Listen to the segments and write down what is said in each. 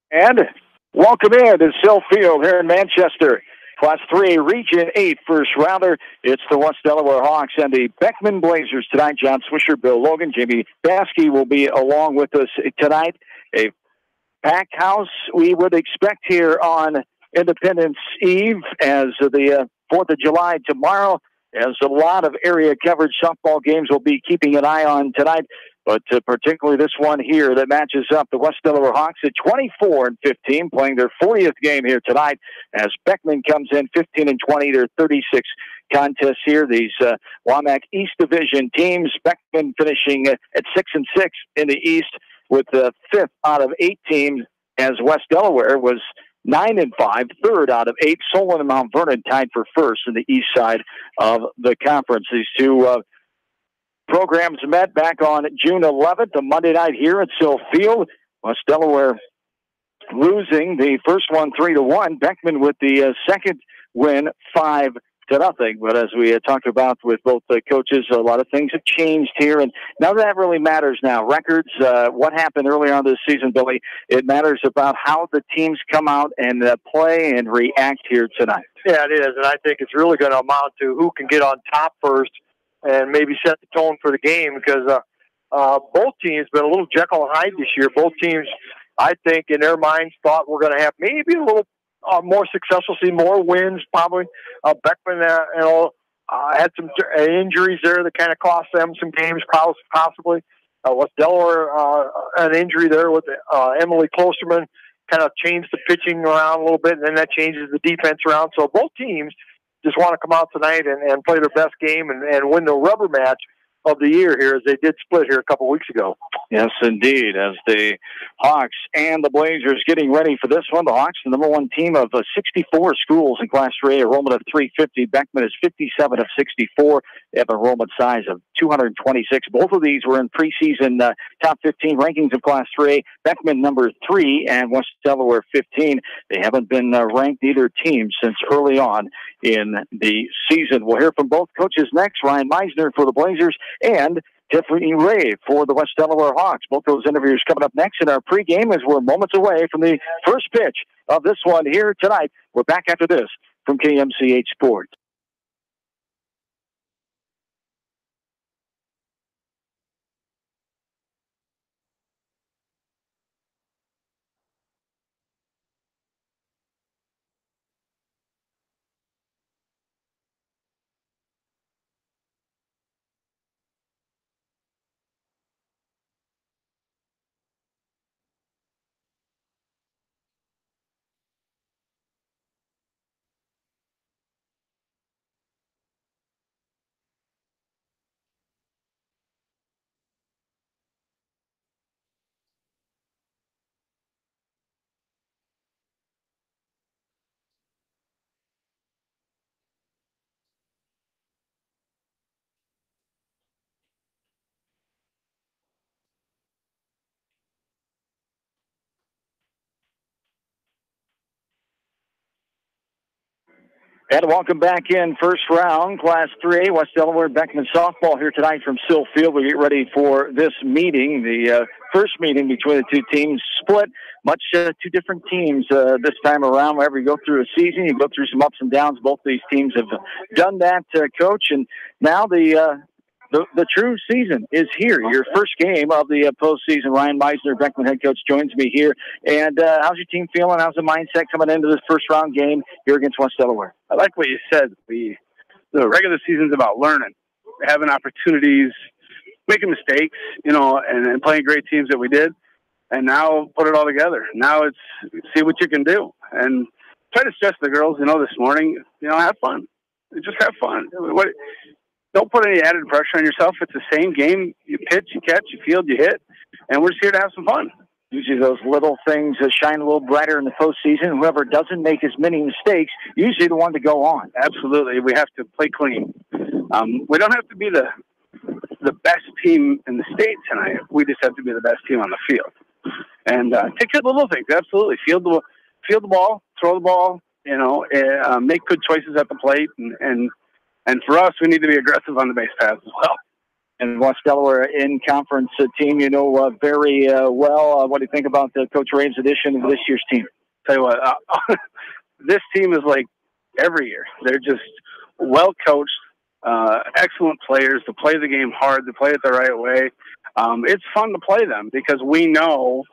And welcome in to Sill Field here in Manchester. Class 3, Region 8 first rounder. It's the West Delaware Hawks and the Beckman Blazers tonight. John Swisher, Bill Logan, Jamie Baskey will be along with us tonight. A packed house we would expect here on Independence Eve as the 4th of July tomorrow. As a lot of area coverage softball games we'll be keeping an eye on tonight. But particularly this one here that matches up the West Delaware Hawks at 24-15, playing their 40th game here tonight as Beckman comes in 15-20, their 36 contests here. These WAMAC East Division teams, Beckman finishing at 6-6 in the East with the 5th out of 8 teams, as West Delaware was 9-5, 3rd out of 8. Solon and Mount Vernon tied for first in the east side of the conference. These two programs met back on June 11th, a Monday night here at Sill Field. West Delaware losing the first one 3-1. Beckman with the second win 5-0. But as we talked about with both the coaches, a lot of things have changed here, and none of that really matters now. Records, what happened earlier on this season, Billy, it matters about how the teams come out and play and react here tonight. Yeah, it is, and I think it's really going to amount to who can get on top first and maybe set the tone for the game, because both teams been a little Jekyll and Hyde this year. Both teams I think in their minds thought we're going to have maybe a little more successful, see more wins probably. Beckman, had some injuries there that kind of cost them some games, possibly. With Delaware, an injury there with Emily Klosterman kind of changed the pitching around a little bit, and then that changes the defense around. So both teams just want to come out tonight and play their best game and win the rubber match of the year here, as they did split here a couple weeks ago. Yes, indeed. As the Hawks and the Blazers getting ready for this one, the Hawks, the number one team of 64 schools in Class 3A, enrollment of 350. Beckman is 57 of 64. They have an enrollment size of 226. Both of these were in preseason top 15 rankings of Class 3A. Beckman number 3 and West Delaware 15. They haven't been ranked either team since early on in the season. We'll hear from both coaches next. Ryan Meisner for the Blazers and Tiffany Ray for the West Delaware Hawks. Both those interviews coming up next in our pregame as we're moments away from the first pitch of this one here tonight. We're back after this from KMCH Sports. And welcome back in first round, Class 3A, West Delaware Beckman softball here tonight from Sill Field. We get ready for this meeting, the first meeting between the two teams. Split, much two different teams this time around. Whenever you go through a season, you go through some ups and downs. Both these teams have done that, Coach. And now the true season is here. Your first game of the postseason. Ryan Meisner, Beckman head coach, joins me here. And how's your team feeling? How's the mindset coming into this first round game here against West Delaware? I like what you said. The regular season's about learning, having opportunities, making mistakes, and playing great teams that we did. And now put it all together. Now it's see what you can do. And try to stress the girls, this morning, have fun. Just have fun. Don't put any added pressure on yourself. It's the same game. You pitch, you catch, you field, you hit. And we're just here to have some fun. Usually those little things shine a little brighter in the postseason. Whoever doesn't make as many mistakes, usually the one to go on. Absolutely. We have to play clean. We don't have to be the best team in the state tonight. We just have to be the best team on the field. And take care of the little things. Absolutely. Field the ball, throw the ball, make good choices at the plate. And for us, we need to be aggressive on the base paths as well. And West Delaware in-conference team, very well. What do you think about Coach Rave's addition of this year's team? Tell you what, this team is like every year. They're just well-coached, excellent players to play the game hard, to play it the right way. It's fun to play them because we know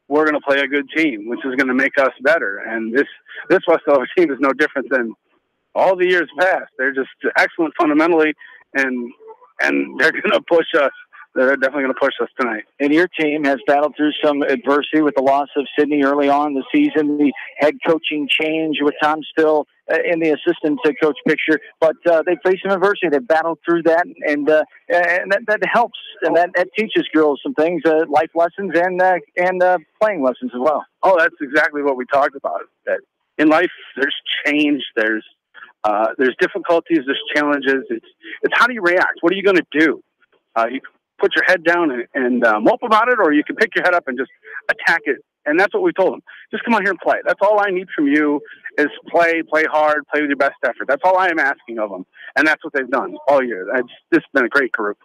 we're going to play a good team, which is going to make us better. And this West Delaware team is no different than all the years past. They're just excellent fundamentally, and they're going to push us. They're definitely going to push us tonight. And your team has battled through some adversity with the loss of Sydney early on in the season, the head coaching change with Tom Still in the assistant coach picture. But they faced some adversity. They battled through that, and that helps. And that teaches girls some things, life lessons and playing lessons as well. Oh, that's exactly what we talked about. That in life, there's change. There's difficulties. There's challenges. It's how do you react? What are you going to do? You put your head down and mope about it, or you can pick your head up and just attack it. And that's what we told them. Just come out here and play. That's all I need from you is play hard, play with your best effort. That's all I am asking of them. And that's what they've done all year. This has been a great group.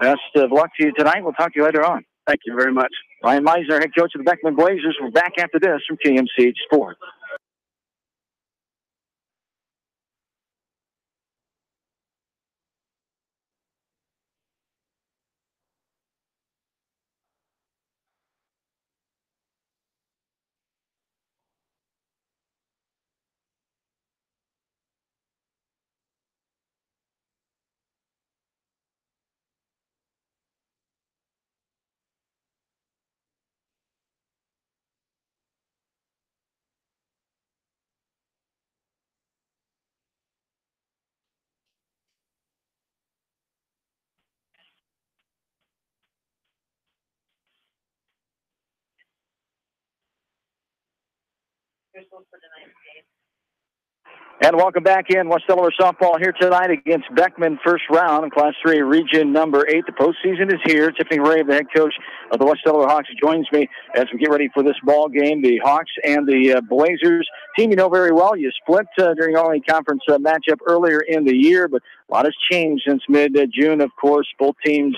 Best of luck to you tonight. We'll talk to you later on. Thank you very much. Ryan Meisner, head coach of the Beckman Blazers. We're back after this from KMCH Sports. And welcome back in. West Delaware softball here tonight against Beckman, first round in Class 3, Region number 8. The postseason is here. Tiffany Ray, the head coach of the West Delaware Hawks, joins me as we get ready for this ball game. The Hawks and the Blazers, team you know very well. You split during your only conference matchup earlier in the year, but a lot has changed since mid-June, of course. Both teams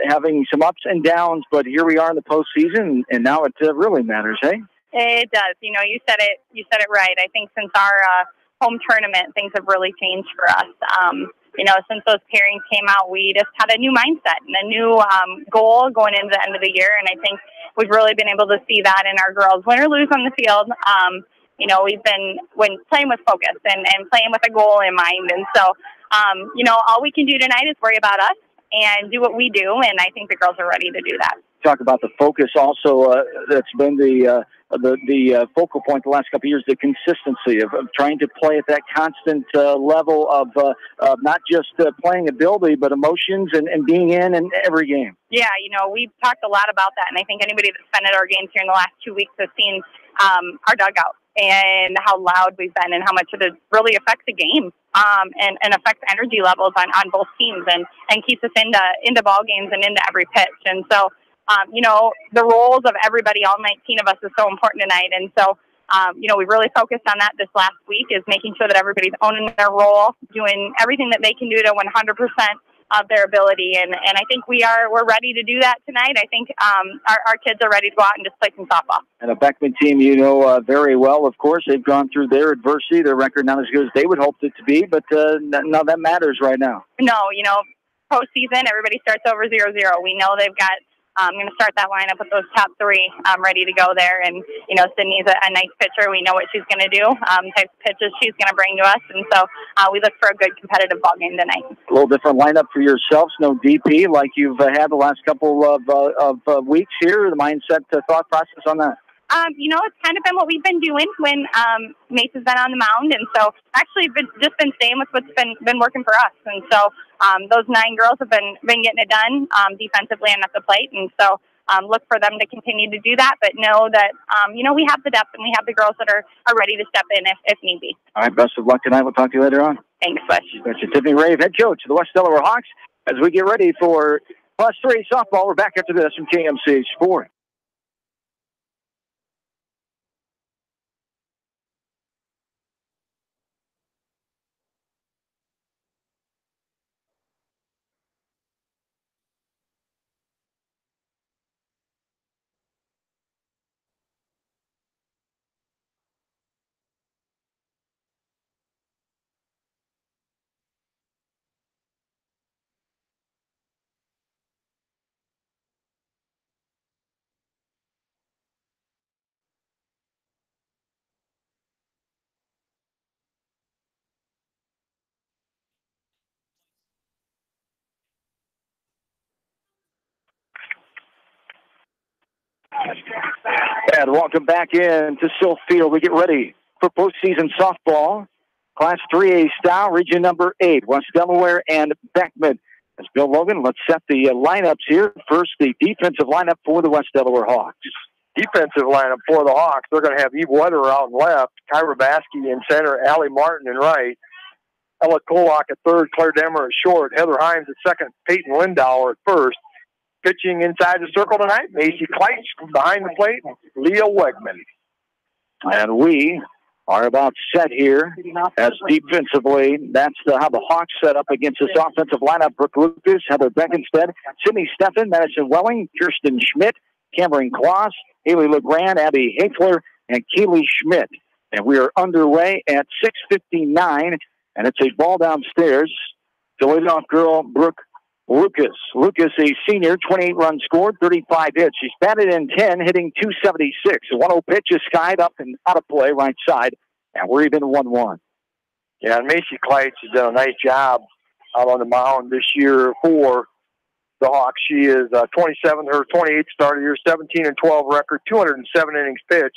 having some ups and downs, but here we are in the postseason, and now it really matters, hey? It does. You know, you said it right. I think since our home tournament, things have really changed for us. You know, since those pairings came out, we just had a new mindset and a new goal going into the end of the year, and I think we've really been able to see that in our girls, win or lose on the field. You know, we've been playing with focus and playing with a goal in mind, and so, you know, all we can do tonight is worry about us and do what we do, and I think the girls are ready to do that. Talk about the focus also. That's been the focal point the last couple of years, the consistency of trying to play at that constant level of not just playing ability, but emotions and being in every game. Yeah, you know, we've talked a lot about that, and I think anybody that's been at our games here in the last 2 weeks has seen our dugout and how loud we've been and how much it really affects the game and affects energy levels on both teams and keeps us into ball games and into every pitch. And so, you know, the roles of everybody, all 19 of us, is so important tonight. And so, you know, we really focused on that this last week, is making sure that everybody's owning their role, doing everything that they can do to 100% of their ability. And I think we're ready to do that tonight. I think our kids are ready to go out and just play some softball. And a Beckman team you know very well, of course. They've gone through their adversity. Their record not as good as they would hope it to be, but none of that matters right now. No, you know, postseason, everybody starts over 0-0. We know they've got I'm going to start that lineup with those top three ready to go there. And, you know, Sydney's a nice pitcher. We know what she's going to do, types of pitches she's going to bring to us. And so we look for a good competitive ball game tonight. A little different lineup for yourselves. No DP like you've had the last couple of weeks here. The mindset, thought process on that? You know, it's kind of been what we've been doing when Mace has been on the mound, and so actually just been staying with what's been working for us. And so those 9 girls have been getting it done defensively and at the plate, and so look for them to continue to do that. But know that you know, we have the depth and we have the girls that are ready to step in if need be. All right, best of luck tonight. We'll talk to you later on. Thanks, Bush. That's Tiffany Ray, head coach of the West Delaware Hawks, as we get ready for Class 3 softball. We're back after this from KMCH Sports. And welcome back in to Sill Field. We get ready for postseason softball. Class 3A style, region number 8, West Delaware and Beckman. As Bill Logan, let's set the lineups here. First, the defensive lineup for the West Delaware Hawks. Defensive lineup for the Hawks, they're going to have Eve Weather out in left, Kyra Baskey in center, Allie Martin in right, Ella Kolak at third, Claire Demmer at short, Heather Himes at second, Peyton Lindauer at first. Pitching inside the circle tonight, Macy Kleitz behind the plate, Leah Wegman. And we are about set here as defensively. That's how the Hawks set up against this offensive lineup. Brooke Lucas, Heather Beckenstead, Sydney Steffen, Madison Welling, Kirsten Schmidt, Cameron Kloss, Haley LeGrand, Abby Hakler, and Keely Schmidt. And we are underway at 6:59, and it's a ball downstairs. The leadoff girl, Brooke Lucas. Lucas, a senior, 28 runs scored, 35 hits. She's batted in 10, hitting .276. A 1-0 pitch is skied up and out of play right side, and we're even 1-1. Yeah, and Macy Kleitz has done a nice job out on the mound this year for the Hawks. She is 27, her 28th start of the year, 17-12 record, 207 innings pitched,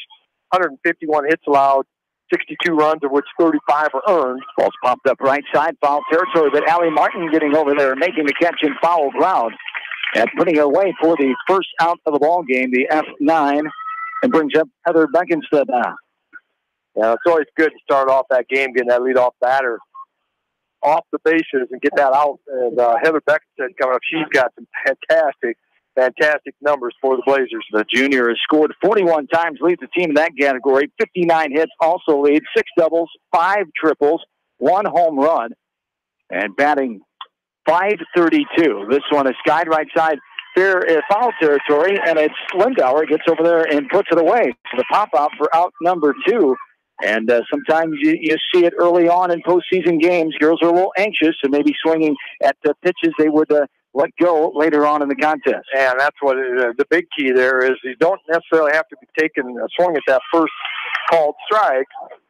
151 hits allowed, 62 runs, of which 35 are earned. Ball's popped up right side, foul territory, but Allie Martin getting over there and making the catch in foul ground and putting it away for the first out of the ball game, the F9, and brings up Heather Beckenstead now. Yeah, it's always good to start off that game getting that leadoff batter off the bases and get that out. And Heather Beckman coming up, she's got some fantastic numbers for the Blazers. The junior has scored 41 times, leads the team in that category. 59 hits, also leads 6 doubles, 5 triples, 1 home run, and batting .532. This one is skied right side. Fair foul territory, and it's Lindauer gets over there and puts it away. So the pop-out for out number 2. And sometimes you see it early on in postseason games. Girls are a little anxious and maybe swinging at the pitches they would let go later on in the contest. And that's what the big key there is. You don't necessarily have to be taking a swing at that first called strike.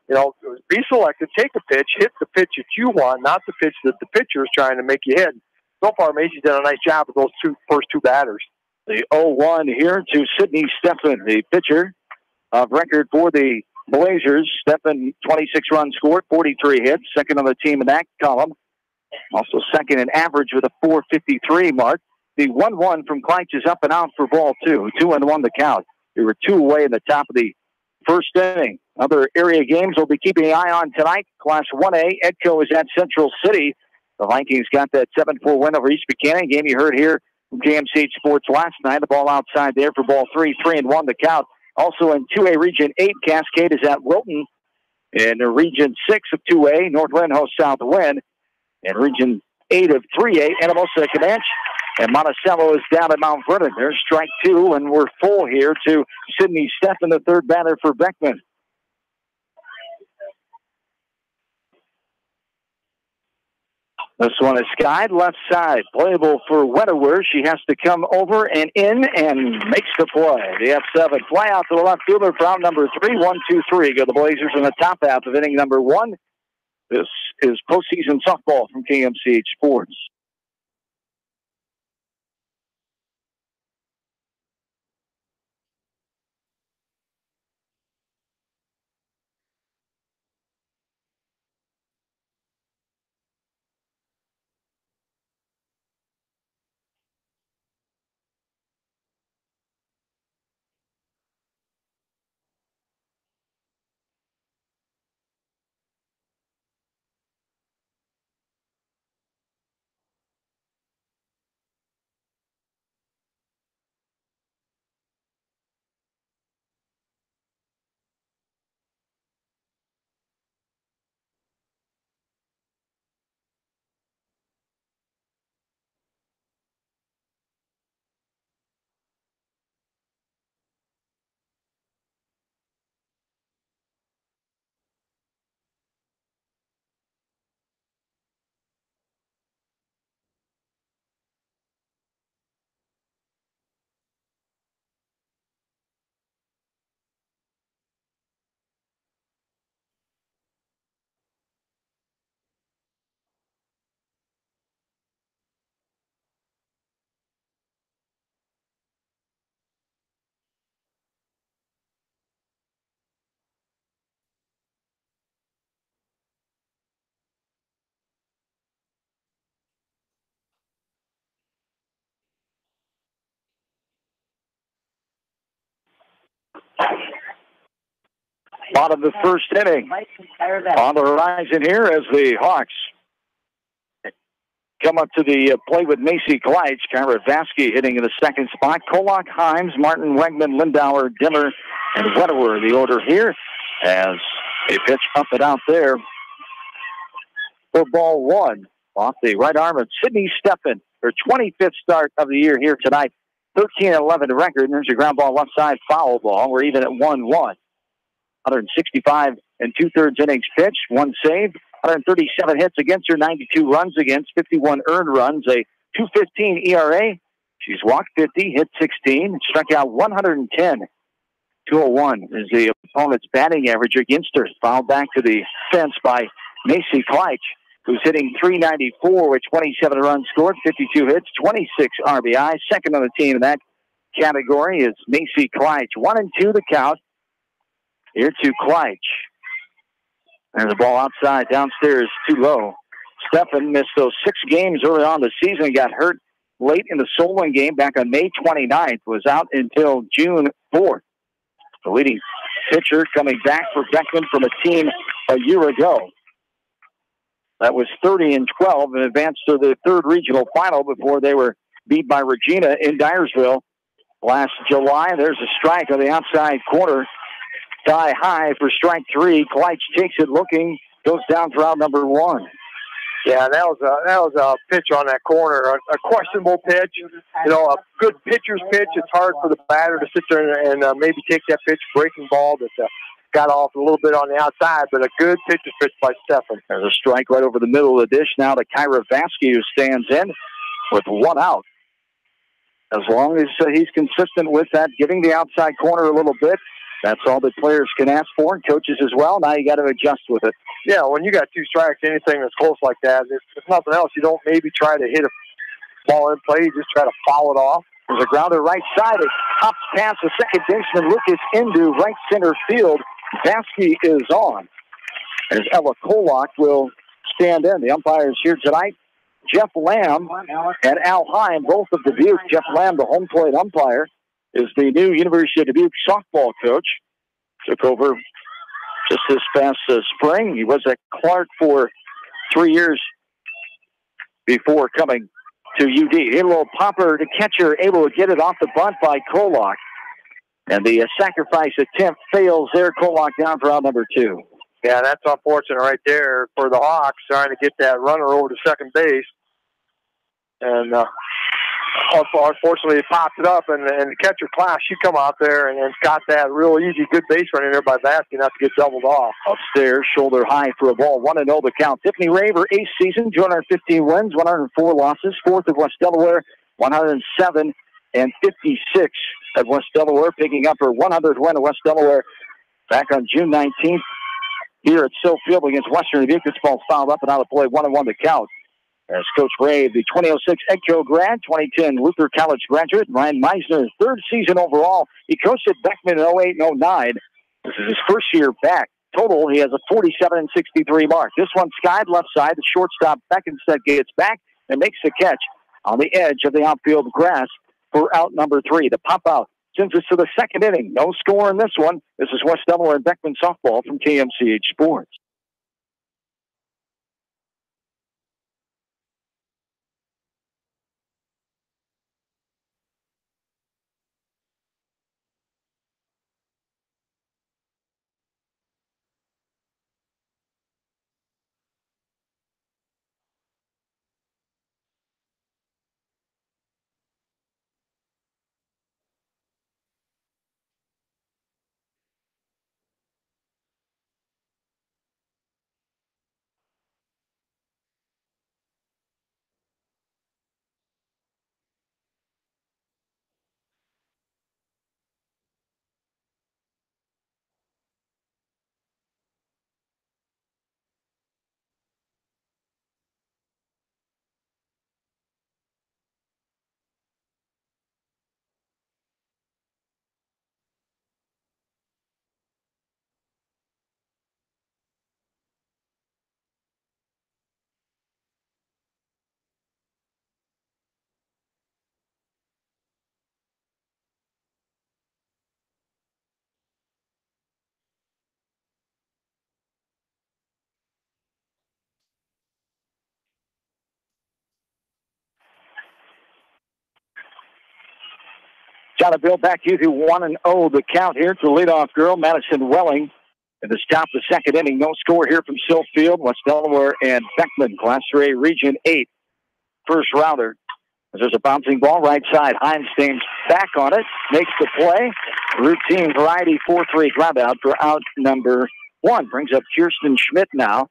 You know, be selective, take a pitch, hit the pitch that you want, not the pitch that the pitcher is trying to make you hit. So far, Macy's done a nice job with those first two batters. The 0-1 here to Sydney Steffen, the pitcher of record for the Blazers. Steffen, 26 runs scored, 43 hits, second on the team in that column. Also second in average with a .453 mark. The 1-1 from Kleitz is up and out for ball 2. 2-1 the count. We were 2 away in the top of the first inning. Other area games we'll be keeping an eye on tonight. Class 1A, Edco is at Central City. The Vikings got that 7-4 win over East Buchanan. Game you heard here from KMCH Sports last night. The ball outside there for ball 3. 3-1 the count. Also in 2A Region 8, Cascade is at Wilton. In Region 6 of 2A, Northland hosts Southwind. In Region 8 of 3A, Anamosa Comanche. And Monticello is down at Mount Vernon. There's strike 2, and we're full here to Sydney Steffen, the third batter for Beckman. This one is skied left side. Playable for Wetterwer. She has to come over and in and makes the play. The F7 fly out to the left fielder for out number 3. 1-2-3. Go the Blazers in the top half of inning number 1. This is postseason softball from KMCH Sports. Bottom of the first inning. On the horizon here as the Hawks come up to the plate with Macy Kleitz. Kyra Vasky hitting in the second spot. Kolak, Himes, Martin, Wegman, Lindauer, Dimmer, and Wetterwer. The order here as a pitch up and out there for ball 1 off the right arm of Sydney Steffen. Her 25th start of the year here tonight. 13-11 record. And there's a ground ball left side foul ball. We're even at 1-1. 165 and 2/3 innings pitched, 1 save, 137 hits against her, 92 runs against, 51 earned runs, a .215 ERA. She's walked 50, hit 16, struck out 110. 201 is the opponent's batting average against her. Fouled back to the fence by Macy Kleitz, who's hitting .394 with 27 runs scored, 52 hits, 26 RBI. Second on the team in that category is Macy Kleitz. 1-2 the count. Here to Kleitz. And the ball outside, downstairs, too low. Steffen missed those 6 games early on the season, got hurt late in the Solon game back on May 29th, was out until June 4th. The leading pitcher coming back for Beckman from a team a year ago that was 30-12 and advanced to the third regional final before they were beat by Regina in Dyersville last July. There's a strike on the outside corner. Tie high for strike three. Kleitz takes it looking, goes down for out number one. Yeah, that was a pitch on that corner, a questionable pitch. A good pitcher's pitch. It's hard for the batter to sit there and maybe take that pitch, breaking ball that got off a little bit on the outside, but a good pitcher's pitch by Stefan. There's a strike right over the middle of the dish now to Kyra Vasky, who stands in with one out. As long as he's consistent with that, giving the outside corner a little bit, that's all that players can ask for, and coaches as well. Now you got to adjust with it. Yeah, when you got two strikes, anything that's close like that, if nothing else, you don't maybe try to hit a ball in play. You just try to foul it off. There's a grounder right side. It hops past the second baseman, Lucas, into right center field. Vasky is on, as Ella Kolak will stand in. The umpires here tonight, Jeff Lamb and Al Heim, both of Dubuque. Jeff Lamb, the home plate umpire, is the new University of Dubuque softball coach. Took over just this past spring. He was at Clark for 3 years before coming to UD. A little popper to catcher, able to get it off the bunt by Kolak. And the sacrifice attempt fails there. Kolak down for out number two. Yeah, that's unfortunate right there for the Hawks, trying to get that runner over to second base. And unfortunately, he popped it up, and the catcher class, she come out there and got that real easy, good base running there by Vasky, not to get doubled off. Upstairs, shoulder high for a ball, 1-0 the count. Tiffany Raver, ace season, 215 wins, 104 losses, fourth of West Delaware, 107 and 56 at West Delaware, picking up her 100th win at West Delaware back on June 19th here at Sill Field against Western Dubuque. This ball's fouled up and out of play, 1-1 the count. As Coach Ray, the 2006 EDCO grad, 2010 Luther College graduate, Ryan Meisner, third season overall. He coached at Beckman in 08 and 09. This is his first year back. Total, he has a 47 and 63 mark. This one skied left side. The shortstop Beckenstead gets back and makes the catch on the edge of the outfield grass for out number three. The pop out sends us to the second inning. No score in this one. This is West Delaware and Beckman softball from KMCH Sports. Got to build back you to 1-0 the count here to leadoff girl, Madison Welling. In the top of the second inning, no score here from Sill Field. West Delaware and Beckman, Class 3A Region 8 first rounder. There's a bouncing ball right side. Hines stays back on it, makes the play. Routine variety 4-3 ground out for out number one. Brings up Kirsten Schmidt now.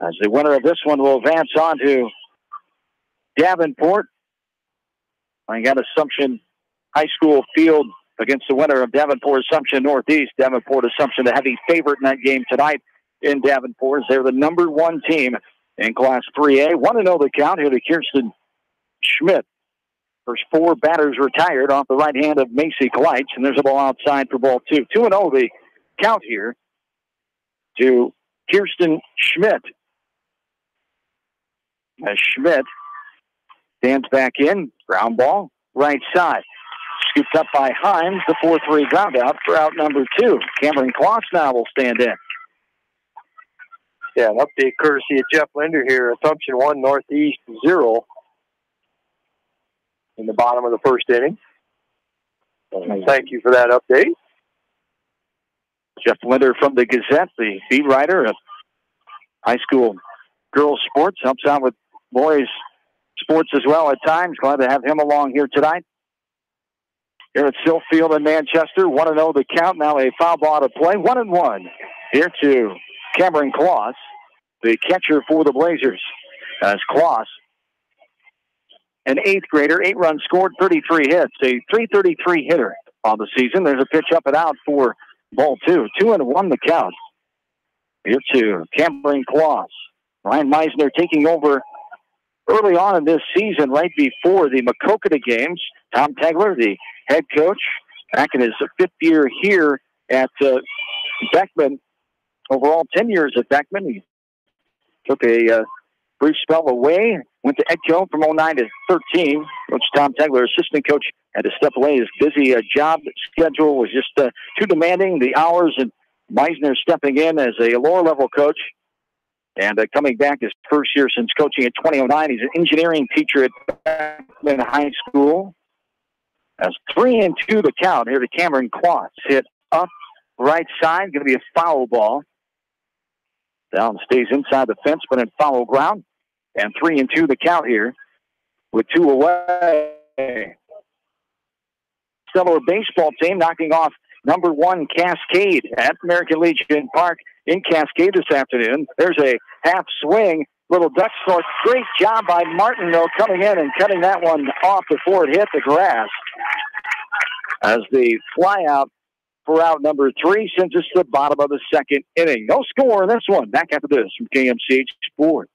As the winner of this one will advance on to Davenport. I got Assumption High School field against the winner of Davenport Assumption Northeast. Davenport Assumption, the heavy favorite in that game tonight in Davenport. They're the number one team in Class 3A. 1-0 the count here to Kirsten Schmidt. First four batters retired off the right hand of Macy Kleitz, and there's a ball outside for ball two. 2-0 the count here to Kirsten Schmidt. As Schmidt stands back in, ground ball, right side. scooped up by Himes, the 4-3 ground out for out number 2. Cameron Kloss now will stand in. Yeah, an update courtesy of Jeff Linder here. Assumption 1, Northeast 0 in the bottom of the first inning. Thank you for that update. Jeff Linder from the Gazette, the beat writer of high school girls sports, helps out with boys sports as well at times. Glad to have him along here tonight. Here at Silfield in Manchester, 1-0 the count. Now a foul ball to play. 1-1 here to Cameron Kloss, the catcher for the Blazers. As Kloss, an 8th grader, 8 runs scored, 33 hits, a .333 hitter on the season. There's a pitch up and out for ball 2. 2-1 the count. Here to Cameron Kloss. Ryan Meisner taking over early on in this season, right before the Macokota games. Tom Tegler, the head coach, back in his 5th year here at Beckman. Overall, 10 years at Beckman. He took a brief spell away, went to EDCO from 09 to 13. Coach Tom Tegler, assistant coach, had to step away. His busy job schedule was just too demanding, the hours, and Meisner stepping in as a lower-level coach. And coming back his first year since coaching at 2009. He's an engineering teacher at Beckman High School. As 3-2 the count here to Cameron Kloss. Hit up right side, going to be a foul ball. Down stays inside the fence, but in foul ground. And 3-2 the count here with 2 away. Delaware baseball team knocking off number 1 Cascade at American Legion Park in Cascade this afternoon. There's a half swing, little Dutch sort. Great job by Martin, though, coming in and cutting that one off before it hit the grass. As the fly out for out number 3 sends us to the bottom of the 2nd inning. No score in this one. Back after this from KMCH Sports.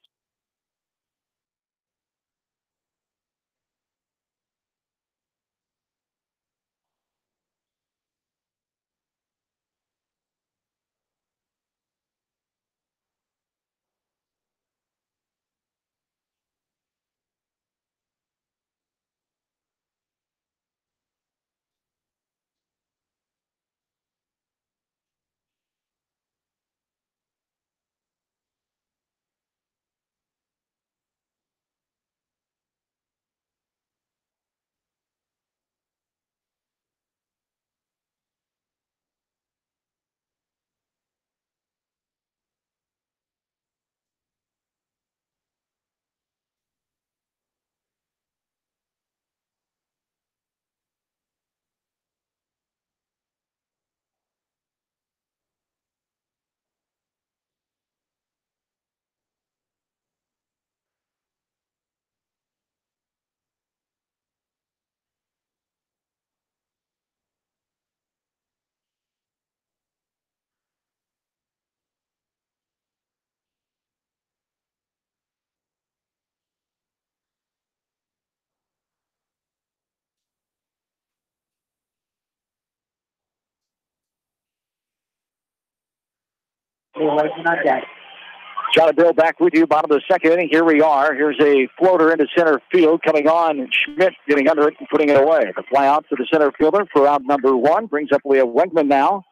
John and Bill back with you, bottom of the 2nd inning. Here we are. Here's a floater into center field coming on, and Schmidt getting under it and putting it away. The fly out to the center fielder for out number 1 brings up Leah Wegman now.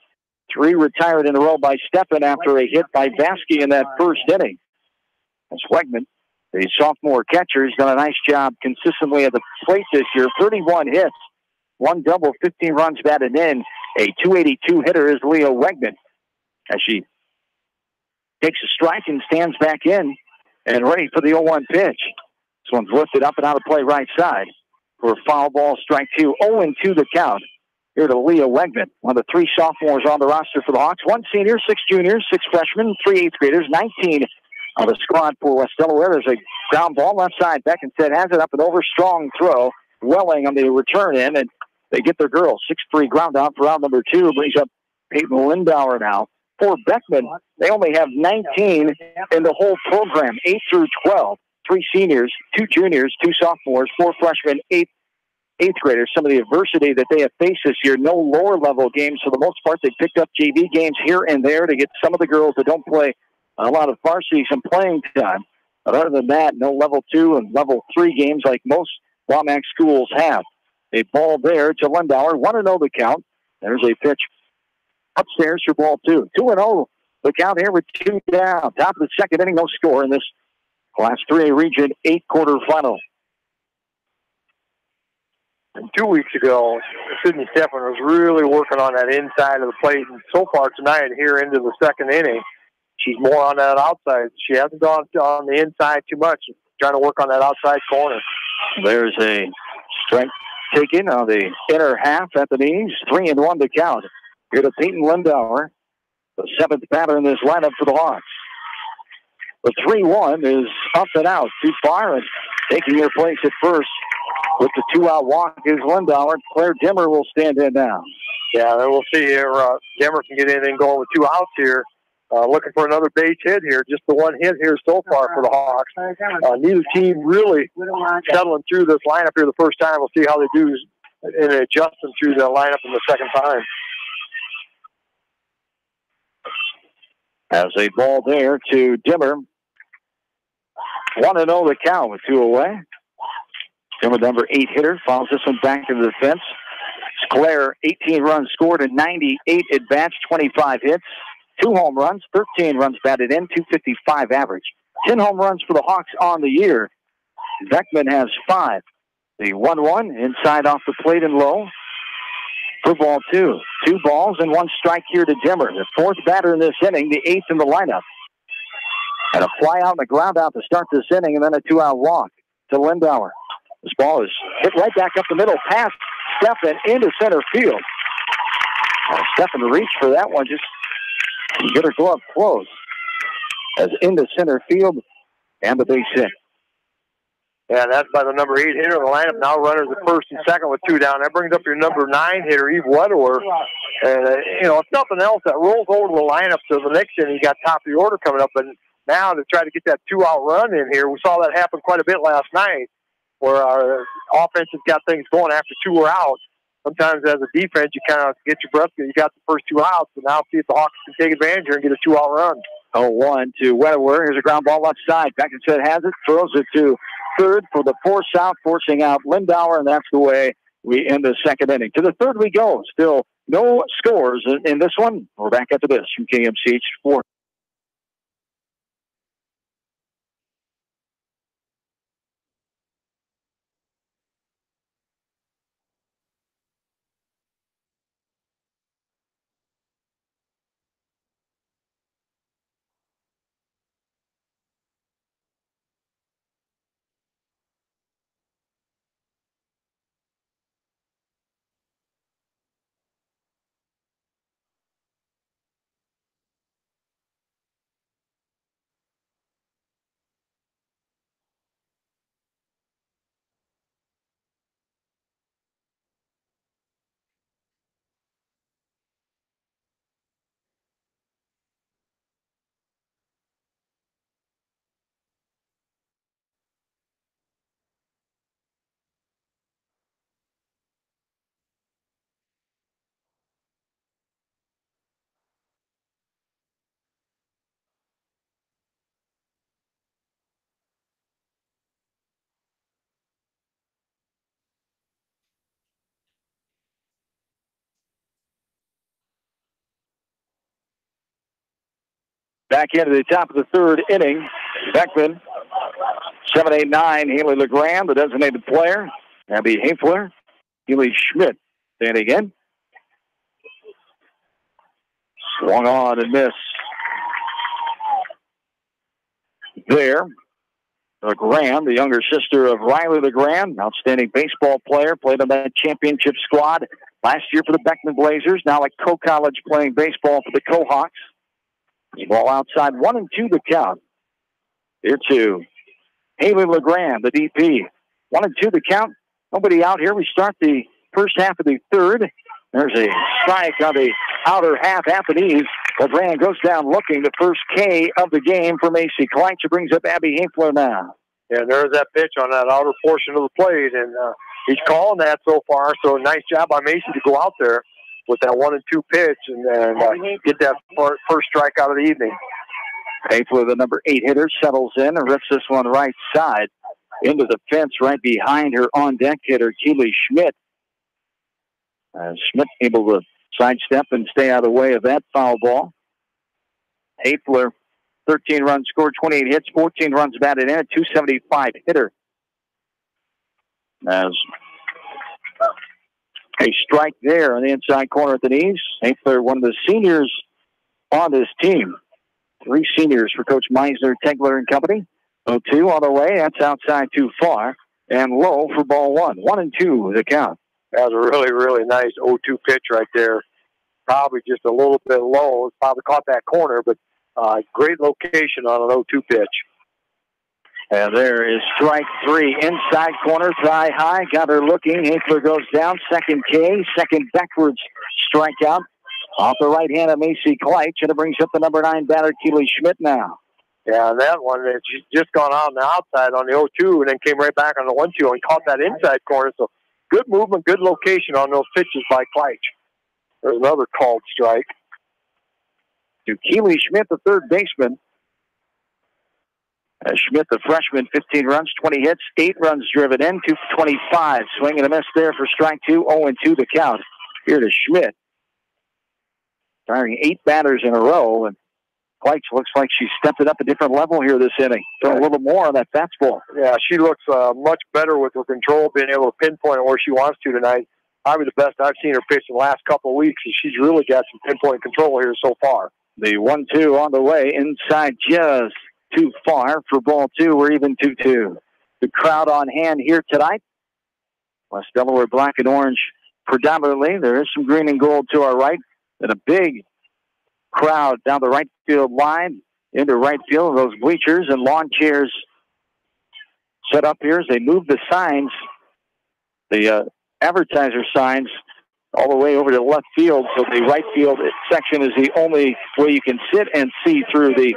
3 retired in a row by Steppen after a hit by Vasky in that first inning. As Wegman, the sophomore catcher, has done a nice job consistently at the plate this year. 31 hits, 1 double, 15 runs batted in. A .282 hitter is Leah Wegman, as she takes a strike and stands back in and ready for the 0-1 pitch. This one's lifted up and out of play right side for a foul ball, strike 2. 0-2 the count here to Leah Wegman, one of the 3 sophomores on the roster for the Hawks. 1 senior, 6 juniors, 6 freshmen, 3 8th graders, 19 on the squad for West Delaware. There's a ground ball left side. Beckman has it up and over. Strong throw. Welling on the return in, and they get their girl. 6-3 ground out for round number 2. Brings up Peyton Lindauer now. For Beckman, they only have 19 in the whole program, 8 through 12. 3 seniors, 2 juniors, 2 sophomores, 4 freshmen, 8 8th graders. Some of the adversity that they have faced this year, no lower-level games. For the most part, they picked up JV games here and there to get some of the girls that don't play a lot of varsity some playing time. But other than that, no level 2 and level 3 games like most WAMAC schools have. A ball there to Lindauer. 1-0 the count. There's a pitch upstairs for ball 2. 2-0 the count here with 2 down. Top of the second inning, no score in this Class 3A Region 8 quarterfinal. And 2 weeks ago, Sydney Steffen was really working on that inside of the plate. And so far tonight, here into the second inning, she's more on that outside. She hasn't gone on the inside too much. She's trying to work on that outside corner. There's a strike taken on the inner half at the knees. 3-1 to count. Here to Peyton Lindauer, the 7th batter in this lineup for the Hawks. The 3-1 is up and out too far, and taking her place at first with the 2-out walk is Lindauer. Claire Dimmer will stand in now. Yeah, then we'll see here. Dimmer can get anything going with 2 outs here. Looking for another base hit here. Just the 1 hit here so far for the Hawks. Neither team really settling through this lineup here the first time. We'll see how they do in adjusting through the lineup in the second time. As a ball there to Dimmer. 1-0 the count with 2 away. Dimmer, number 8 hitter, follows this one back to the fence. Claire, 18 runs scored in 98 at-bats, 25 hits. 2 home runs, 13 runs batted in, 255 average. 10 home runs for the Hawks on the year. Beckman has 5. The 1-1 inside off the plate and low. For ball 2. 2 balls and 1 strike here to Dimmer. The 4th batter in this inning, the 8th in the lineup. And a fly out and a ground out to start this inning, and then a 2-out walk to Lindauer. This ball is hit right back up the middle, past Steffen into center field. Steffen reached for that one, just get her glove close. As into center field, and the base hit. Yeah, that's by the number 8 hitter in the lineup. Now runners at first and second with 2 down. That brings up your number 9 hitter, Eve Wedewer. And, if nothing else, that rolls over the lineup to the next inning. You got top of the order coming up. And now to try to get that 2-out run in here, we saw that happen quite a bit last night, where our offense has got things going after 2 were out. Sometimes as a defense, you kind of get your breath. You got the first 2 outs, but now see if the Hawks can take advantage here and get a 2-out run. 0-1 to Wedewer. Here's a ground ball left side. Beckman has it, throws it to third for the force out, forcing out Lindauer, and that's the way we end the second inning. To the third we go. Still no scores in this one. We're back after this from KMCH 4. Back into the top of the third inning. Beckman, 7-8-9, Haley LeGrand, the designated player. Abby Hafler, Keely Schmidt standing in. Swung on and missed. There, LeGrand, the younger sister of Riley LeGrand, outstanding baseball player, played on that championship squad last year for the Beckman Blazers, now at co-college playing baseball for the Co-Hawks. Ball outside, 1-2 the count. Here to Haley LeGrand, the DP. 1-2 the count. Nobody out here. We start the first half of the third. There's a strike on the outer half at the knees. LeGrand goes down looking. The first K of the game for Macy Kleitzer brings up Abby Hafler now. Yeah, there's that pitch on that outer portion of the plate, and he's calling that so far. So nice job by Macy to go out there with that 1-2 pitch and get that first strike out of the evening. Hafler, the number 8 hitter, settles in and rips this one right side into the fence right behind her on-deck hitter, Keely Schmidt. Schmidt able to sidestep and stay out of the way of that foul ball. Hafler, 13 runs scored, 28 hits, 14 runs batted in, a 275 hitter. As a strike there on the inside corner at the knees. Hafler, one of the seniors on this team. 3 seniors for Coach Meisner, Tegler, and company. 0-2 on the way. That's outside too far. And low for ball 1. 1-2 the count. That was a really, really nice 0-2 pitch right there. Probably just a little bit low. Probably caught that corner, but great location on an 0-2 pitch. And there is strike 3. Inside corner, thigh high. Got her looking. Hafler goes down. Second K. Second backwards strikeout. Off the right hand of Macy Kleitch. And it brings up the number 9 batter, Keely Schmidt now. Yeah, that one, she's just gone out on the outside on the 0-2 and then came right back on the 1-2 and caught that inside corner. So good movement, good location on those pitches by Kleitch. There's another called strike. To Keely Schmidt, the third baseman. Schmidt, the freshman, 15 runs, 20 hits, 8 runs driven in, 225. Swing and a miss there for strike 2, 0-2 the count. Here to Schmidt. Firing 8 batters in a row, and Kleitch looks like she stepped it up a different level here this inning. Throw a little more on that fastball. Yeah, she looks much better with her control, being able to pinpoint where she wants to tonight. Probably the best I've seen her pitch in the last couple of weeks. She's really got some pinpoint control here so far. The 1-2 on the way, inside just too far for ball 2. We're even 2-2. The crowd on hand here tonight. West Delaware black and orange predominantly. There is some green and gold to our right. And a big crowd down the right field line into right field. Those bleachers and lawn chairs set up here as they move the signs, the advertiser signs, all the way over to left field. So the right field section is the only way you can sit and see through the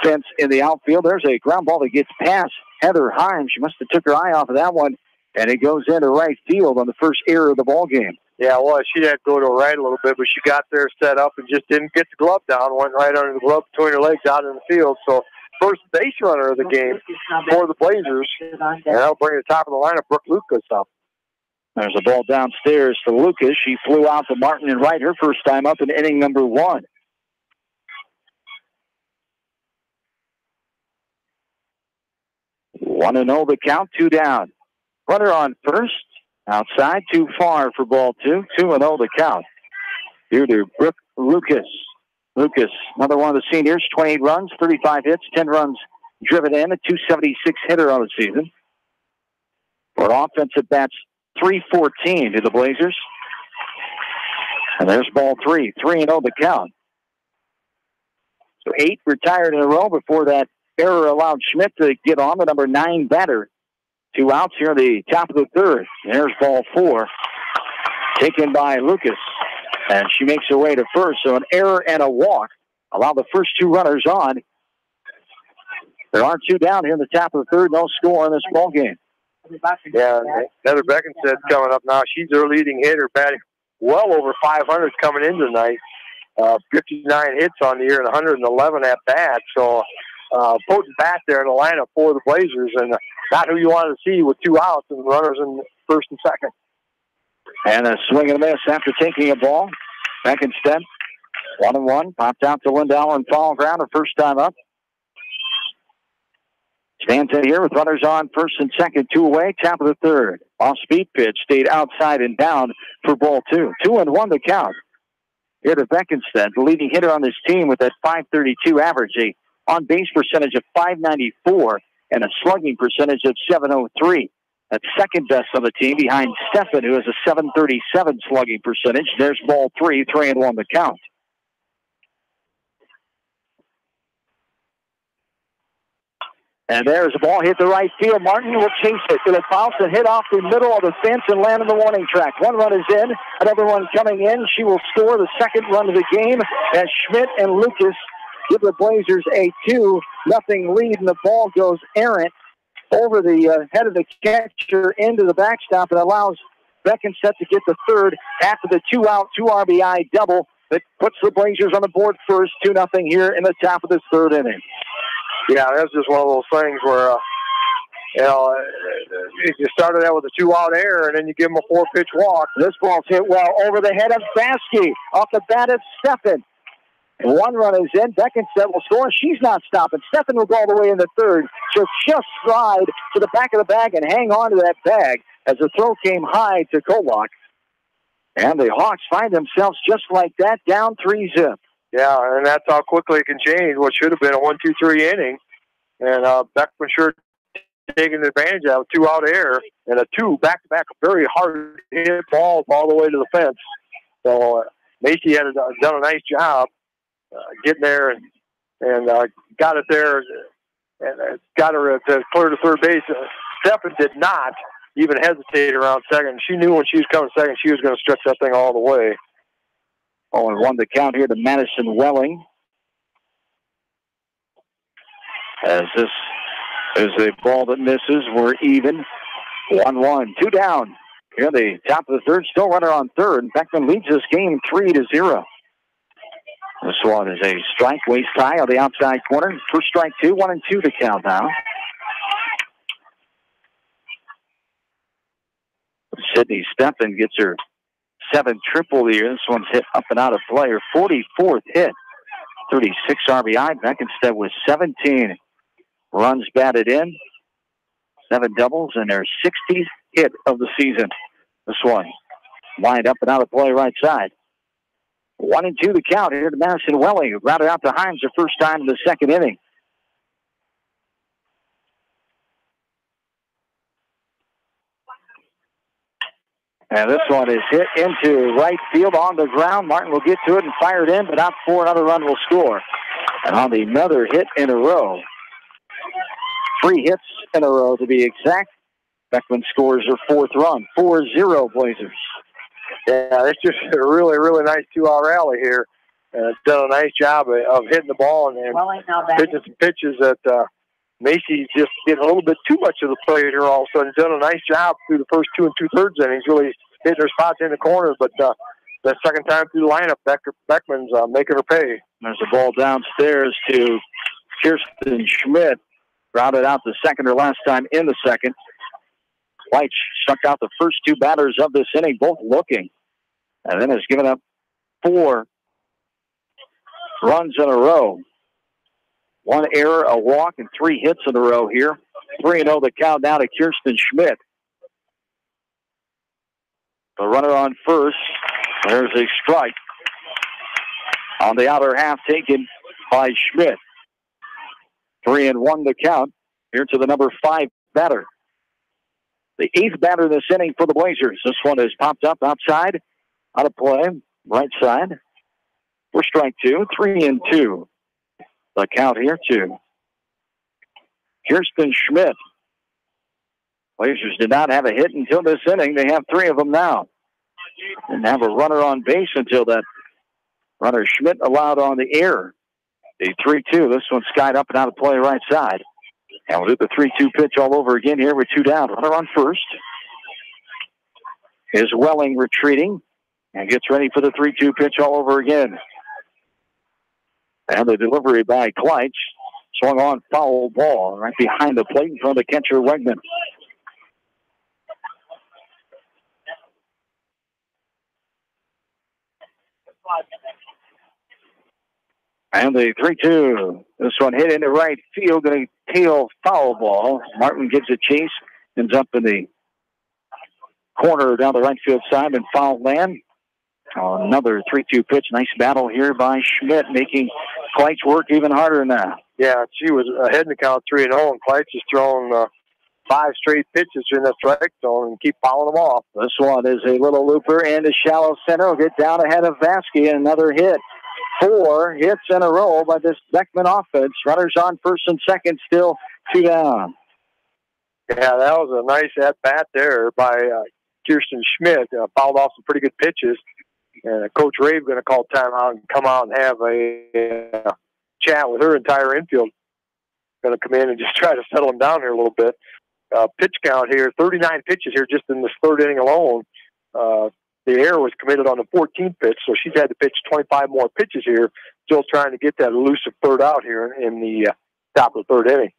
fence in the outfield. There's a ground ball that gets past Heather Himes. She must have took her eye off of that one, and it goes into right field on the first error of the ball game. Yeah, well, she had to go to her right a little bit, but she got there set up and just didn't get the glove down. Went right under the glove between her legs out in the field. So first base runner of the game for the Blazers. And that'll bring the top of the lineup, Brooke Lucas, up. There's a ball downstairs to Lucas. She flew out to Martin and right her first time up in inning number 1. One and 0 the count, 2 down. Runner on first. Outside, too far for ball 2. 2-0 the count. Here to Brooke Lucas. Lucas, another one of the seniors, 28 runs, 35 hits, 10 runs driven in, a 276 hitter on the season. For offensive bats, 314 to the Blazers. And there's ball 3. 3-0 the count. So 8 retired in a row before that error allowed Schmidt to get on, the number 9 batter. 2 outs here in the top of the third. There's ball 4, taken by Lucas. And she makes her way to first. So an error and a walk allow the first 2 runners on. There are 2 down here in the top of the third. No score in this ball game. Yeah, Heather Beckensted's coming up now. She's their leading hitter, batting well over 500 coming in tonight. 59 hits on the year and 111 at bat. So potent bat there in the lineup for the Blazers, and not who you wanted to see with 2 outs and runners in first and second. And a swing and a miss after taking a ball. Beckenstead, 1-1, popped out to Lindau and foul ground her first time up. Stands in here with runners on first and second, 2 away, top of the third. Off-speed pitch, stayed outside and down for ball 2. 2-1 the count. Here to Beckenstead, the leading hitter on this team with that .532 average, a on-base percentage of .594 and a slugging percentage of .703. That's second best on the team behind Stephan, who has a .737 slugging percentage. There's ball 3, 3-1 the count. And there's a ball hit the right field. Martin will chase it. It'll bounce and hit off the middle of the fence and land on the warning track. 1 run is in. Another one coming in. She will score the second run of the game as Schmidt and Lucas give the Blazers a 2-0 lead, and the ball goes errant over the head of the catcher into the backstop. It allows Beckenstead to get the third after the 2-out, 2 RBI double that puts the Blazers on the board first, 2-0 here in the top of this third inning. Yeah, that's just one of those things where You know, if you started out with a 2-out error and then you give them a 4-pitch walk. This ball's hit well over the head of Baskey. Off the bat of Steffen. One run is in. Beckenstedt will score. She's not stopping. Steffen will go all the way in the third. She'll just slide to the back of the bag and hang on to that bag as the throw came high to Kolak. And the Hawks find themselves just like that, down 3-zip. Yeah, and that's how quickly it can change what should have been a 1-2-3 inning. And Beckman sure taking advantage of a 2-out error and a 2 back-to-back very hard hit balls all the way to the fence. So Macy had done a nice job getting there and got it there and got her to clear to third base. Steffen did not even hesitate around second. She knew when she was coming second, she was going to stretch that thing all the way. 0-1 the count here to Madison Welling. As this is a ball that misses, we're even. 1-1, 2 down. Here the top of the third, still runner on third. Beckman leads this game 3-0. This one is a strike, waist high on the outside corner. First strike 2, 1-2 to count now. Sydney Steffen gets her 7th triple of the year. This one's hit up and out of play. Her 44th hit, 36 RBI. Beckenstedt with 17 runs batted in, 7 doubles, and their 60th hit of the season. This one lined up and out of play right side. 1-2 the count here to Madison Welling, who grounded out to Himes the first time in the second inning. And this one is hit into right field on the ground. Martin will get to it and fire it in, but out for another run will score. And on another hit in a row, 3 hits in a row to be exact, Beckman scores her 4th run. 4-0 Blazers. Yeah, it's just a really, really nice 2-out rally here. It's done a nice job of hitting the ball and pitching some pitches that Macy's just getting a little bit too much of the play here all of a sudden. Done a nice job through the first 2 2/3 innings, really hitting her spots in the corner. But the second time through the lineup, Beckman's making her pay. There's a ball downstairs to Kirsten Schmidt. Grounded out the second or last time in the second. White struck out the first 2 batters of this inning, both looking. And then has given up 4 runs in a row. 1 error, a walk, and 3 hits in a row here. 3-0 the count now to Kirsten Schmidt. The runner on first. There's a strike on the outer half taken by Schmidt. 3-1 the count. Here to the number 5 batter. The 8th batter this inning for the Blazers. This one is popped up outside, out of play, right side. For strike 2, 3-2. The count here to Kirsten Schmidt. Blazers did not have a hit until this inning. They have 3 of them now. Didn't have a runner on base until that runner Schmidt allowed on the air. The 3-2. This one skied up and out of play right side. And we'll do the 3-2 pitch all over again here with 2 down. Runner on first. Is Welling retreating and gets ready for the 3-2 pitch all over again. And the delivery by Kleitz. Swung on foul ball right behind the plate in front of the catcher, Wegman. And the 3-2. This one hit into right field, going to tail foul ball. Martin gives a chase, ends up in the corner down the right field side in foul land. Another 3-2 pitch. Nice battle here by Schmidt, making Kleitz work even harder now. Yeah, she was ahead in the count 3-0, and Kleitz has thrown 5 straight pitches in the strike zone and keep fouling them off. This one is a little looper and a shallow center. Will get down ahead of Vasky. Another hit. 4 hits in a row by this Beckman offense. Runners on first and second, still 2 down. Yeah, that was a nice at-bat there by Kirsten Schmidt. Fouled off some pretty good pitches. And Coach Rave going to call timeout and come out and have a chat with her entire infield. Going to come in and just try to settle them down here a little bit. Pitch count here, 39 pitches here just in this 3rd inning alone. The error was committed on the 14th pitch, so she's had to pitch 25 more pitches here, still trying to get that elusive 3rd out here in the top of the 3rd inning.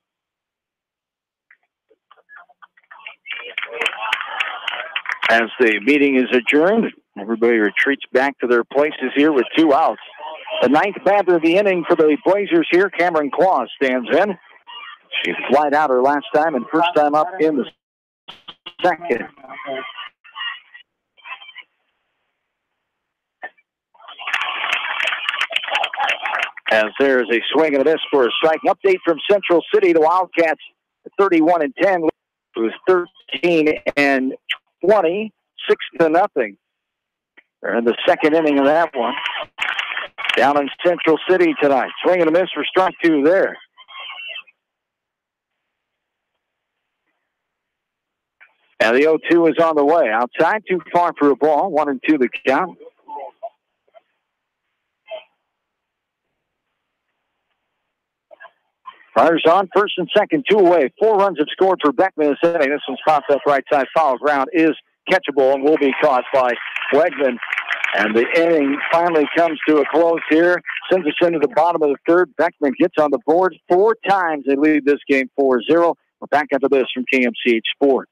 As the meeting is adjourned, everybody retreats back to their places here with 2 outs. The 9th batter of the inning for the Blazers here, Cameron Claus stands in. She flied out her last time and first time up in the second. As there's a swing and a miss for a strike. An update from Central City. The Wildcats 31-10. It was 13-20, 6-0. They're in the second inning of that one. Down in Central City tonight. Swing and a miss for strike 2 there. And the 0-2 is on the way. Outside, too far for a ball. 1-2 the count. Runners on, first and second, 2 away. 4 runs have scored for Beckman this inning. This one's popped up right side. Foul ground is catchable and will be caught by Wegman. And the inning finally comes to a close here. Sends us into the bottom of the third. Beckman gets on the board 4 times. They lead this game 4-0. We're back into this from KMCH Sports.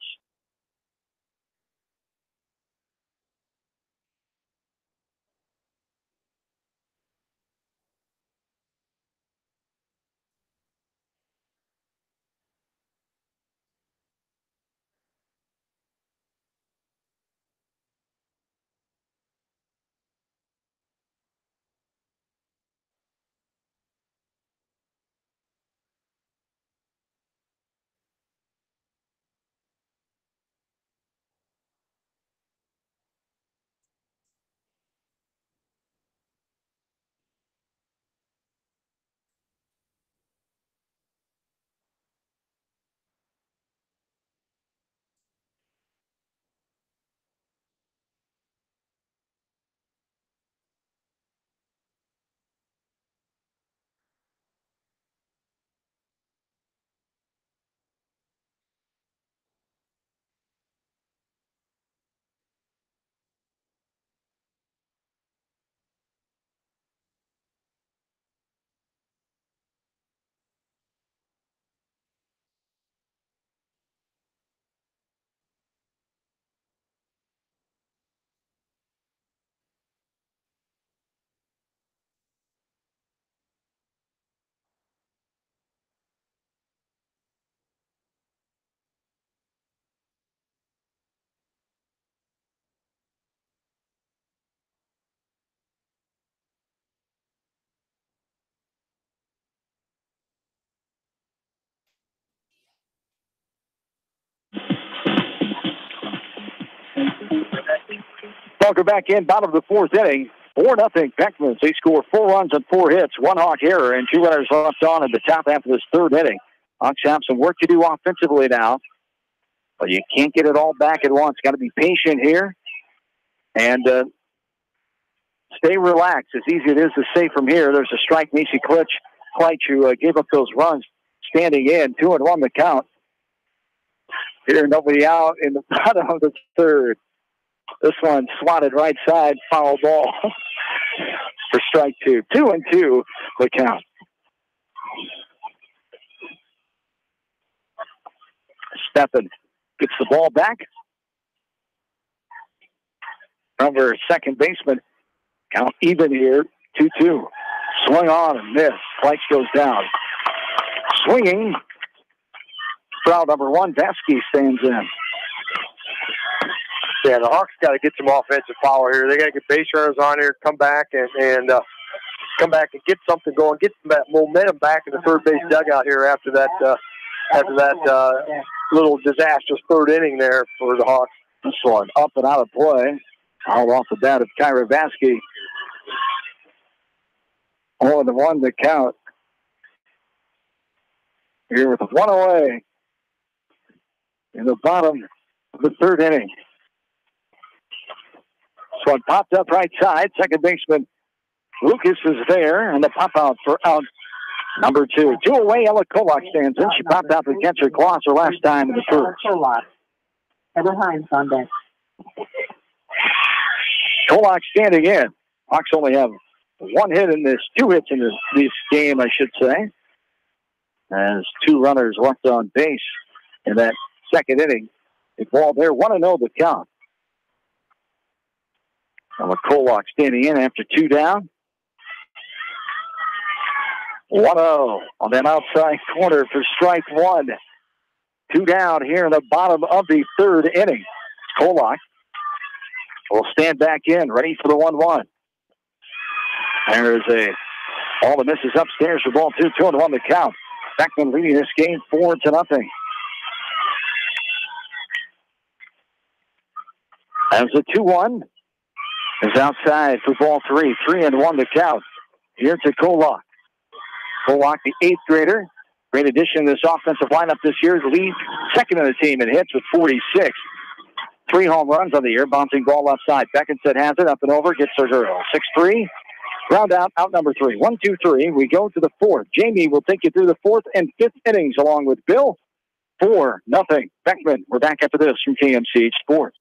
Welcome back in, bottom of the 4th inning. 4-0 Beckman. They score 4 runs and 4 hits, 1 Hawk error, and 2 runners left on in the top half of this 3rd inning. Hawks have some work to do offensively now, but you can't get it all back at once. Got to be patient here and stay relaxed. As easy it is to say from here, there's a strike. Macy Kleitch, who gave up those runs, standing in. 2-1 the count. Here, nobody out in the bottom of the 3rd. This one swatted right side, foul ball for strike 2. 2-2 the count. Steffen gets the ball back. Over second baseman. Count even here. 2-2. Swung on and miss. Kleitch goes down. Swinging. Foul number 1. Vasky stands in. Yeah, the Hawks got to get some offensive power here. They got to get base runners on here, come back and come back and get something going, get that momentum back in the third base dugout here after that little disastrous 3rd inning there for the Hawks. This one up and out of play. Out off the bat of Kyra Vasky. 0-1 the count. Here with 1 away in the bottom of the 3rd inning. This one popped up right side. Second baseman Lucas is there, and the pop out for out number 2. 2 away, Ella Kolak stands in. She popped out the catcher Claus her last time in the 1st. Heather Hines on deck. Kolak standing in. Hawks only have 2 hits in this game, I should say. As 2 runners left on base in that 2nd inning. The ball there, 1-0 the count. Well, McCulloch standing in after 2 down. 1-0 on that outside corner for strike 1. 2 down here in the bottom of the 3rd inning. Kolak will stand back in, ready for the 1-1. There's all the misses upstairs for ball 2, 2-1 the count. Beckman leading this game 4-0. As the 2-1 is outside for ball 3, 3-1 the count. Here to Kolak. Kolak, the 8th grader. Great addition to this offensive lineup this year. Leads second in the team in hits with 46. 3 home runs on the year. Bouncing ball left side. Beckinsett has it up and over. Gets her girl. 6-3. Round out number 3. 1, 2, 3. We go to the 4th. Jamie will take you through the 4th and 5th innings along with Bill. 4-0. Beckman. We're back after this from KMCH Sports.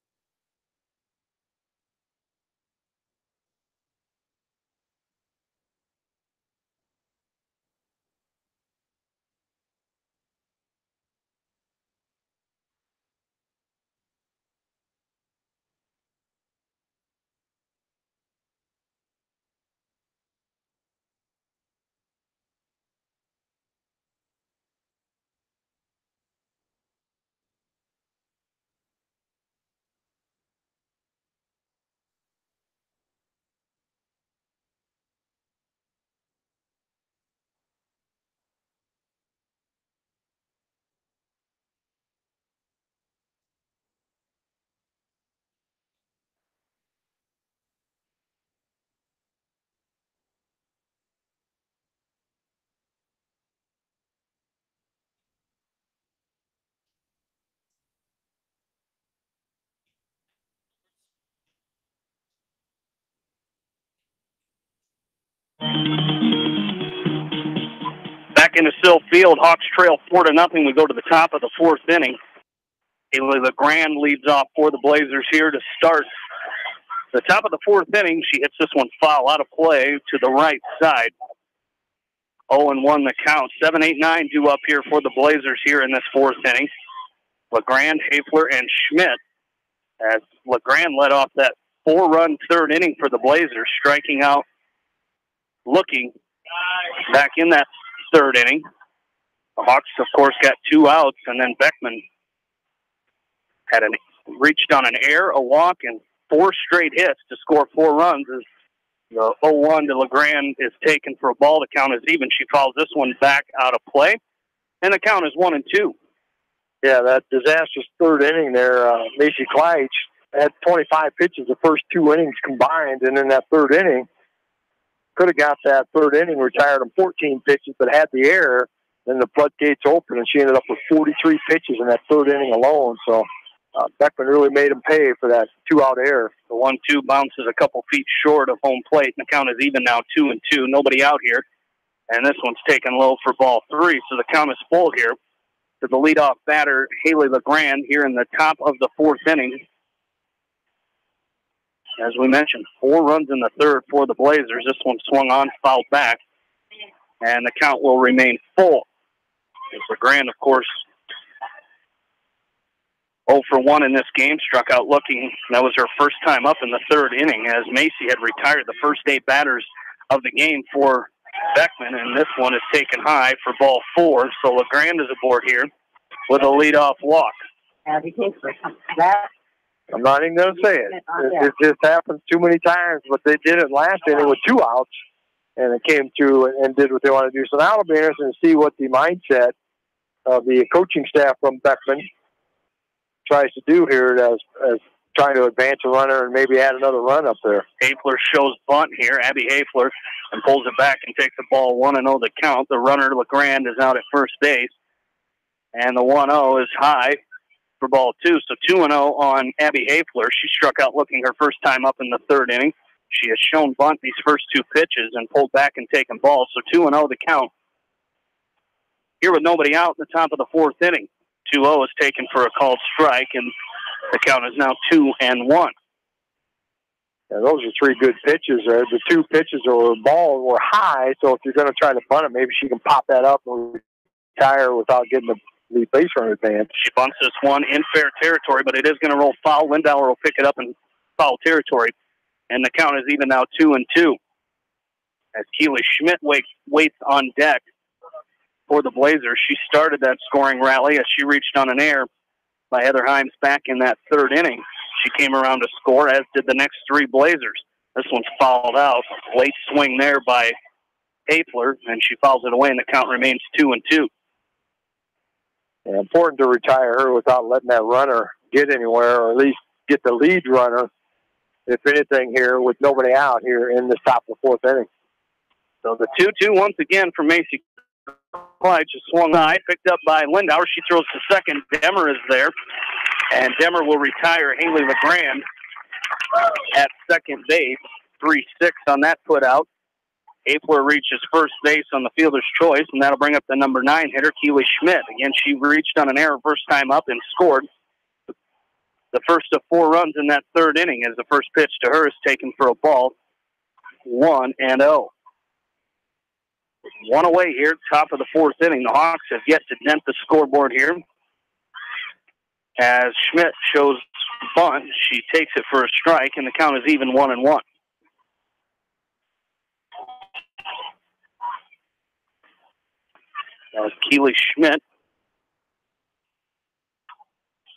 Back into Sill Field, Hawks trail 4-0. We go to the top of the 4th inning. Haley LeGrand leads off for the Blazers here to start the top of the 4th inning. She hits this one foul out of play to the right side. 0-1 the count. 7, 8, 9 due up here for the Blazers here in this 4th inning. LeGrand, Hafler, and Schmidt, as LeGrand led off that 4-run 3rd inning for the Blazers, striking out, looking back in that 3rd inning. The Hawks, of course, got 2 outs, and then Beckman had reached on an air, a walk, and 4 straight hits to score 4 runs. As the 0-1 to LeGrand is taken for a ball. The count is even. She fouls this one back out of play, and the count is 1-2. Yeah, that disastrous 3rd inning there, Macy Kleitsch had 25 pitches the first 2 innings combined, and in that 3rd inning, could have got that 3rd inning, retired on 14 pitches, but had the error, then the floodgates open, and she ended up with 43 pitches in that 3rd inning alone. So Beckman really made him pay for that 2-out error. The 1-2 bounces a couple feet short of home plate, and the count is even now 2-2. Nobody out here, and this one's taken low for ball 3, so the count is full here to the leadoff batter, Haley LeGrand, here in the top of the 4th inning. As we mentioned, 4 runs in the 3rd for the Blazers. This one swung on, fouled back, and the count will remain full. As LeGrand, of course, 0 for 1 in this game, struck out looking. That was her first time up in the 3rd inning, as Macy had retired the first 8 batters of the game for Beckman, and this one is taken high for ball 4. So LeGrand is aboard here with a leadoff walk. I'm not even going to say it. It just happens too many times, but they did it last inning with 2 outs, and it came through and did what they want to do. So now it'll be interesting to see what the mindset of the coaching staff from Beckman tries to do here as trying to advance a runner and maybe add another run up there. Hafler shows bunt here, Abby Hafler, and pulls it back and takes the ball 1-0 the count. The runner, LeGrand, is out at first base, and the 1-0 is high for ball 2. So 2-0 on Abby Hafler. She struck out looking her first time up in the 3rd inning. She has shown bunt these first 2 pitches and pulled back and taken balls. So 2-0 the count. Here with nobody out in the top of the 4th inning. 2-0 is taken for a called strike, and the count is now 2-1. Yeah, those are 3 good pitches there. The 2 pitches or ball were high, so if you're going to try to bunt it, maybe she can pop that up and retire without getting the base runner advance. She bunts this one in fair territory, but it is going to roll foul. Lindauer will pick it up in foul territory, and the count is even now 2-2. As Keely Schmidt waits on deck for the Blazers. She started that scoring rally as she reached on an error by Heather Himes back in that third inning. She came around to score, as did the next three Blazers. This one's fouled out. Late swing there by Hafler, and she fouls it away, and the count remains 2-2. Yeah, important to retire her without letting that runner get anywhere, or at least get the lead runner, if anything, here with nobody out here in the top of the fourth inning. So the 2-2 once again for Macy Clyde. Just swung high, picked up by Lindauer. She throws to second. Demmer is there, and Demmer will retire Haley LeGrand at second base. 3-6 on that put out. Hafler reaches first base on the fielder's choice, and that'll bring up the number 9 hitter, Keely Schmidt. Again, she reached on an error first time up and scored. The first of 4 runs in that third inning, as the first pitch to her is taken for a ball. 1-0. One away here, top of the fourth inning. The Hawks have yet to dent the scoreboard here. As Schmidt shows bunt, she takes it for a strike, and the count is even 1-1. As Keely Schmidt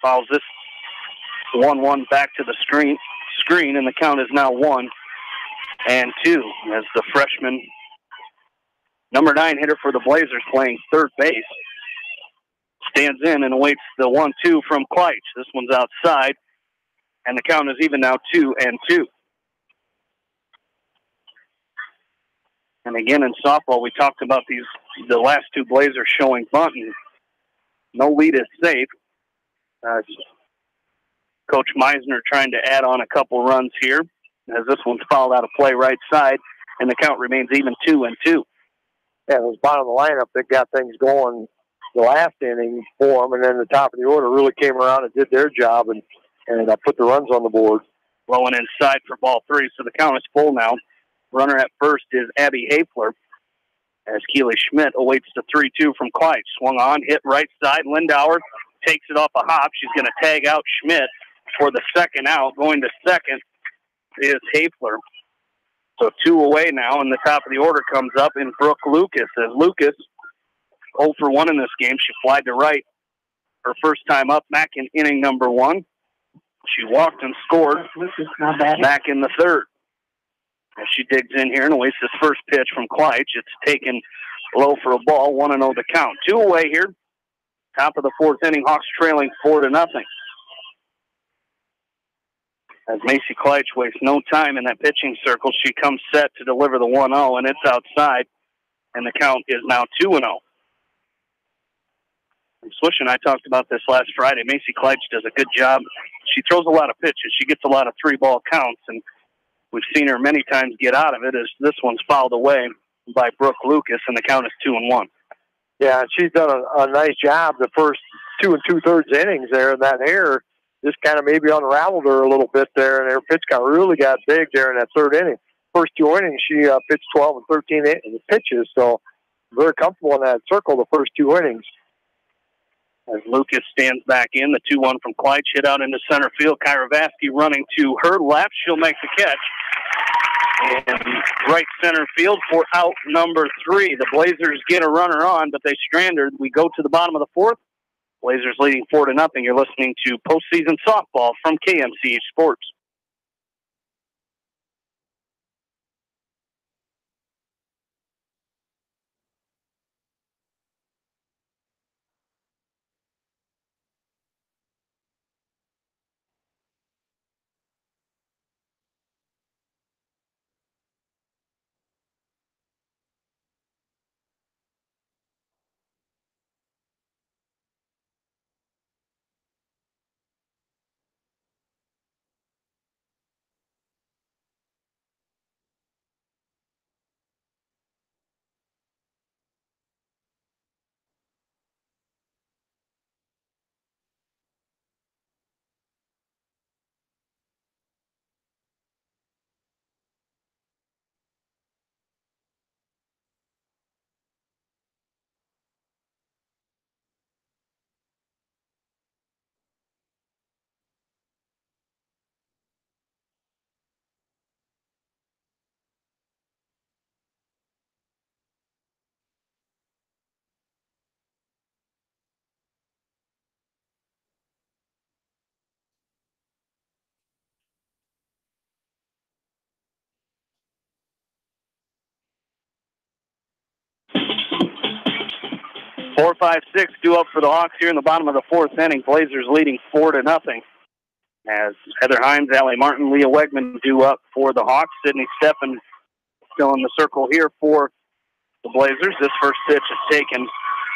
fouls this 1-1 back to the screen, and the count is now 1-2 as the freshman number 9 hitter for the Blazers, playing third base, stands in and awaits the 1-2 from Kleitsch. This one's outside, and the count is even now 2-2. And again, in softball, we talked about the last 2 Blazers showing bunt, and no lead is safe. Coach Meisner trying to add on a couple runs here, as this one's fouled out of play right side, and the count remains even 2-2. Yeah, it was bottom of the lineup that got things going the last inning for them, and then the top of the order really came around and did their job and put the runs on the board. Blowing inside for ball 3, so the count is full now. Runner at first is Abby Hafler, as Keely Schmidt awaits the 3-2 from Kleitsch. Swung on, hit right side. Lindauer takes it off a hop. She's going to tag out Schmidt for the second out. Going to second is Hafler. So 2 away now, and the top of the order comes up in Brooke Lucas. As Lucas, 0 for 1 in this game, she flied to right her first time up back in inning number 1. She walked and scored back in the third. As she digs in here and awaits this first pitch from Kleitsch, it's taken low for a ball, 1-0 the count. 2 away here. Top of the fourth inning, Hawks trailing 4-0. As Macy Kleitsch wastes no time in that pitching circle, she comes set to deliver the 1-0, and it's outside, and the count is now 2-0. And Swish and I talked about this last Friday. Macy Kleitsch does a good job. She throws a lot of pitches. She gets a lot of 3-ball counts, and we've seen her many times get out of it, as this one's fouled away by Brooke Lucas, and the count is 2-1. Yeah, she's done a nice job the first 2 2/3 innings there, and that error just kind of maybe unraveled her a little bit there, and her pitch count really got big there in that third inning. First 2 innings, she pitched 12 and 13 pitches, so very comfortable in that circle the first 2 innings. As Lucas stands back in, the 2-1 from Kleitsch hit out into center field. Kyra Vasky running to her left. She'll make the catch. And right center field for out number 3. The Blazers get a runner on, but they strand her. We go to the bottom of the fourth. Blazers leading 4-0. You're listening to postseason softball from KMCH Sports. 4, 5, 6 due up for the Hawks here in the bottom of the fourth inning. Blazers leading 4-0. As Heather Himes, Allie Martin, Leah Wegman due up for the Hawks. Sydney Steffen still in the circle here for the Blazers. This first pitch is taken.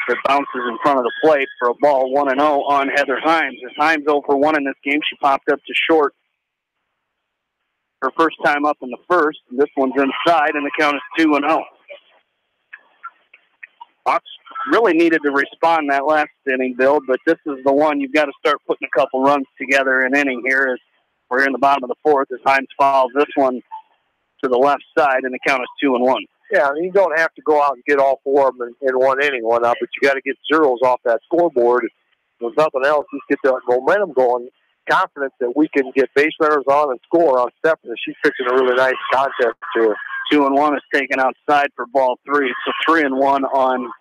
It bounces in front of the plate for a ball 1-0 on Heather Himes. As Himes 0 for 1 in this game, she popped up to short her first time up in the first. And this one's inside, and the count is 2-0. Hawks really needed to respond that last inning, Bill, but this is the one you've got to start putting a couple runs together an inning here as we're in the bottom of the fourth as Himes fouls this one to the left side, and the count is 2-1. Yeah, you don't have to go out and get all four of them in one inning, but you got to get zeros off that scoreboard. If nothing else, just get the momentum going, confidence that we can get base runners on and score on Steffen. She's pitching a really nice contest to her. 2-1 is taken outside for ball 3, so 3-1 on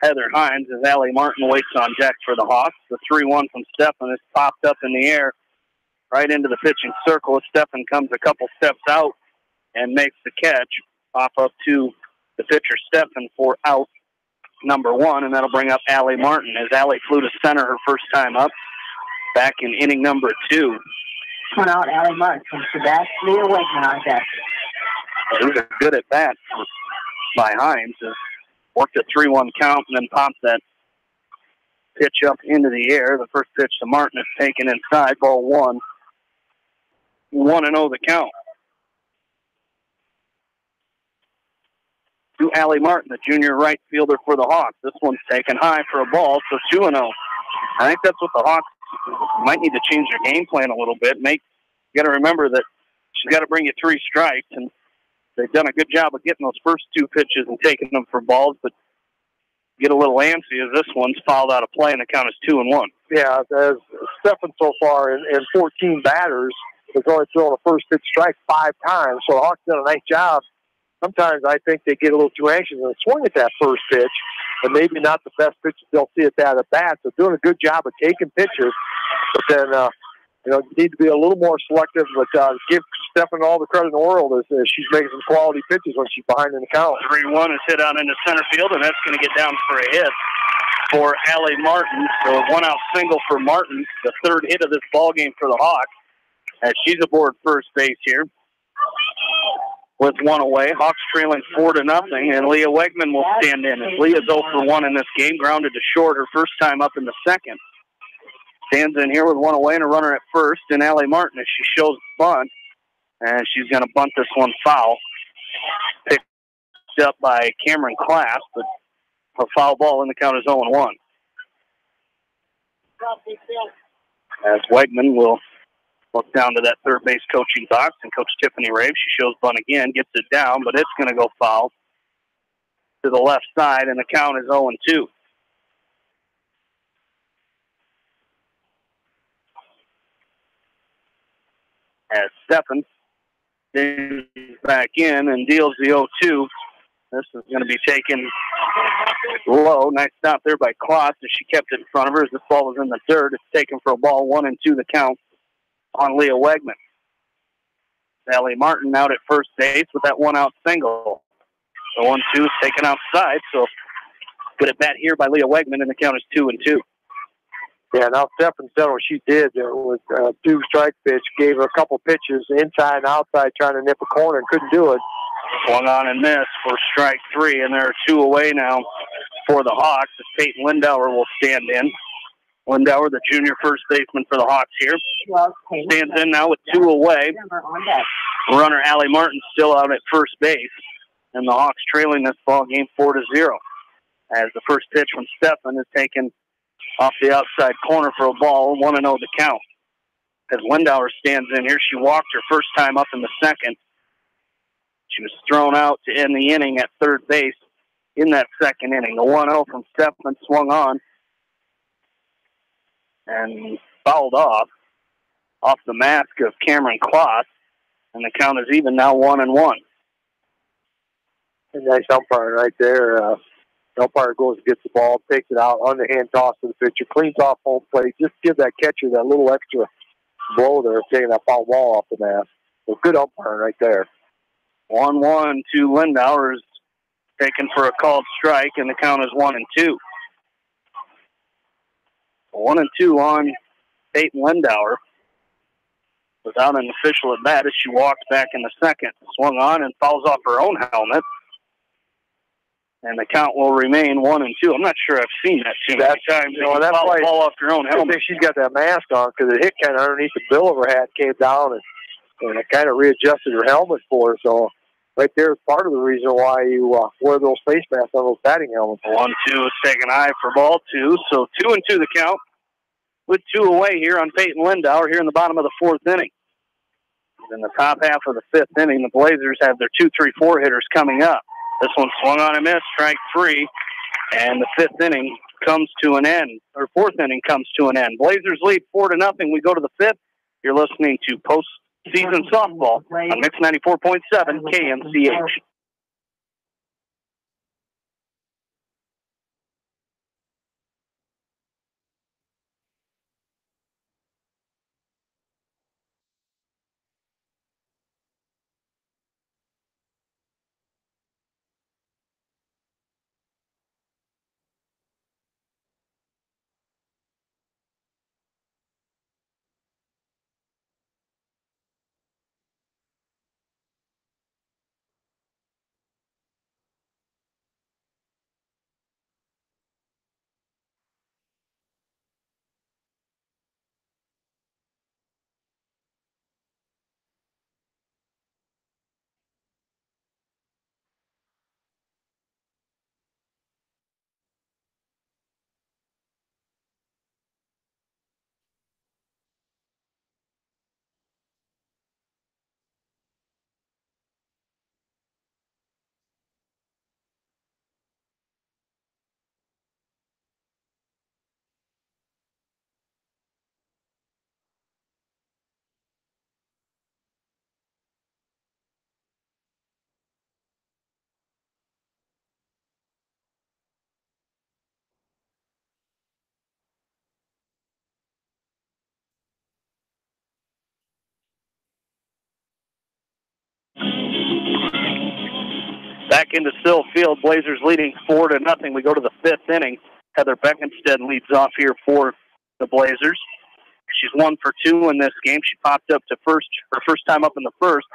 Heather Himes as Allie Martin waits on deck for the Hawks. The 3-1 from Steffen is popped up in the air right into the pitching circle as Steffen comes a couple steps out and makes the catch. Pop up to the pitcher Steffen for out number 1, and that'll bring up Allie Martin as Allie flew to center her first time up back in inning number 2. One out, Allie Martin comes to bat. Leah Wegman on deck. It was a good at bat by Himes. Worked a 3-1 count and then popped that pitch up into the air. The first pitch to Martin is taken inside, ball 1. 1-0 the count. To Allie Martin, the junior right fielder for the Hawks. This one's taken high for a ball, so 2-0. I think that's what the Hawks might need to change their game plan a little bit. You got to remember that she's got to bring you 3 strikes, and they've done a good job of getting those first 2 pitches and taking them for balls, but get a little antsy as this one's fouled out of play, and the count is 2-1. Yeah, as Steffen so far in 14 batters has only thrown a first pitch strike 5 times, so the Hawks done a nice job. Sometimes I think they get a little too anxious and swing at that first pitch, and maybe not the best pitches they'll see at that at bat. So doing a good job of taking pitches, but then you need to be a little more selective. But give Steffen all the credit in the world as she's making some quality pitches when she's behind in the count. 3-1 is hit out into center field, and that's going to get down for a hit for Allie Martin. So a 1-out single for Martin, the 3rd hit of this ball game for the Hawks, as she's aboard first base here. With 1 away, Hawks trailing 4-0, and Leah Wegman will stand in. As Leah's 0 for 1 in this game, grounded to short her first time up in the second. Stands in here with 1 away and a runner at first, and Allie Martin as she shows the bunt, and she's going to bunt this one foul. Picked up by Cameron Class, but a foul ball, and the count is 0-1. As Wegman will look down to that third base coaching box, and Coach Tiffany Rave, she shows bunt again, gets it down, but it's going to go foul to the left side, and the count is 0-2. As Steffen is back in and deals the 0-2. This is going to be taken low. Nice stop there by Kloss as she kept it in front of her as this ball was in the dirt. It's taken for a ball 1-2 the count on Leah Wegman. Allie Martin out at first base with that 1-out single. The 1-2 is taken outside, so good at bat here by Leah Wegman, and the count is 2-2. Yeah, now Steffen said what she did with 2 strike pitch, gave her a couple pitches inside and outside trying to nip a corner and couldn't do it. Swung on and missed for strike 3, and there are 2 away now for the Hawks as Peyton Lindauer will stand in. Lindauer, the junior first baseman for the Hawks here, stands in now with 2 away. Runner Allie Martin still out at first base, and the Hawks trailing this ball game 4-0. As the first pitch from Steffen is taken off the outside corner for a ball, 1-0 the count. As Lindauer stands in here, she walked her first time up in the second. She was thrown out to end the inning at third base in that second inning. The 1-0 from Steffen swung on and fouled off the mask of Cameron Kloss, and the count is even now 1-1. A nice umpiring right there. The umpire goes and gets the ball, takes it out, underhand toss to the pitcher, cleans off home plate, just give that catcher that little extra blow there, taking that foul ball off the mask. So good umpiring right there. 1-1 to Lindauer is taken for a called strike, and the count is 1-2. 1-2 on Peyton Lindauer. Without an official at bat as she walks back in the second. Swung on and falls off her own helmet. And the count will remain 1-2. I'm not sure I've seen that too many times. That's why fall off your own helmet. I think she's got that mask on because it hit kind of underneath the bill of her hat, came down, and it kind of readjusted her helmet for her. So right there is part of the reason why you wear those face masks on those batting helmets. 1-2 is taken high for ball two. So 2-2 the count with 2 away here on Peyton Lindauer here in the bottom of the 4th inning. In the top half of the 5th inning, the Blazers have their 2-3-4 hitters coming up. This one swung on and missed, strike 3, and the 5th inning comes to an end, or 4th inning comes to an end. Blazers lead 4-0. We go to the 5th. You're listening to Postseason Softball on Mix 94.7 KMCH. Back into Sill Field, Blazers leading 4-0. We go to the 5th inning. Heather Beckenstead leads off here for the Blazers. She's 1 for 2 in this game. She popped up to first, her first time up in the first.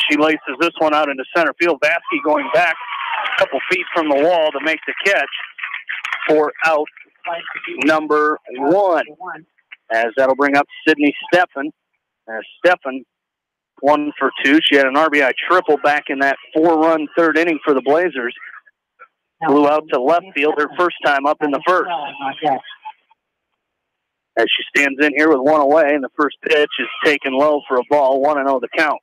She laces this one out into center field. Vasky going back a couple feet from the wall to make the catch for out number 1. As that'll bring up Sydney Steffen. As Steffen 1 for 2. She had an RBI triple back in that 4-run 3rd inning for the Blazers. Flew out to left field her first time up in the first. As she stands in here with 1 away, and the first pitch is taken low for a ball, 1-0 the count.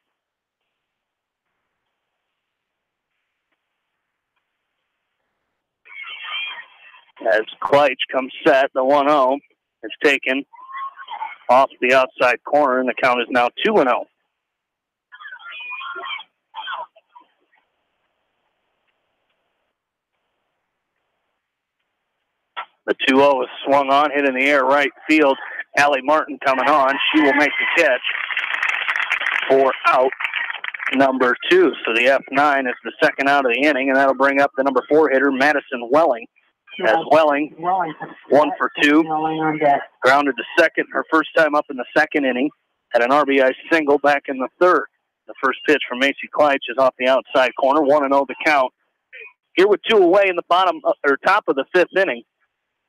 As Kleitsch comes set, the 1-0 is taken off the outside corner, and the count is now 2-0. The 2-0 is swung on, hit in the air right field. Allie Martin coming on. She will make the catch for out number 2. So the F9 is the second out of the inning, and that'll bring up the number 4 hitter, Madison Welling. As Welling, 1 for 2, grounded to second her first time up in the 2nd inning. Had an RBI single back in the 3rd. The first pitch from Macy Kleitsch is off the outside corner, 1-0 the count. Here with 2 away in the bottom or top of the 5th inning.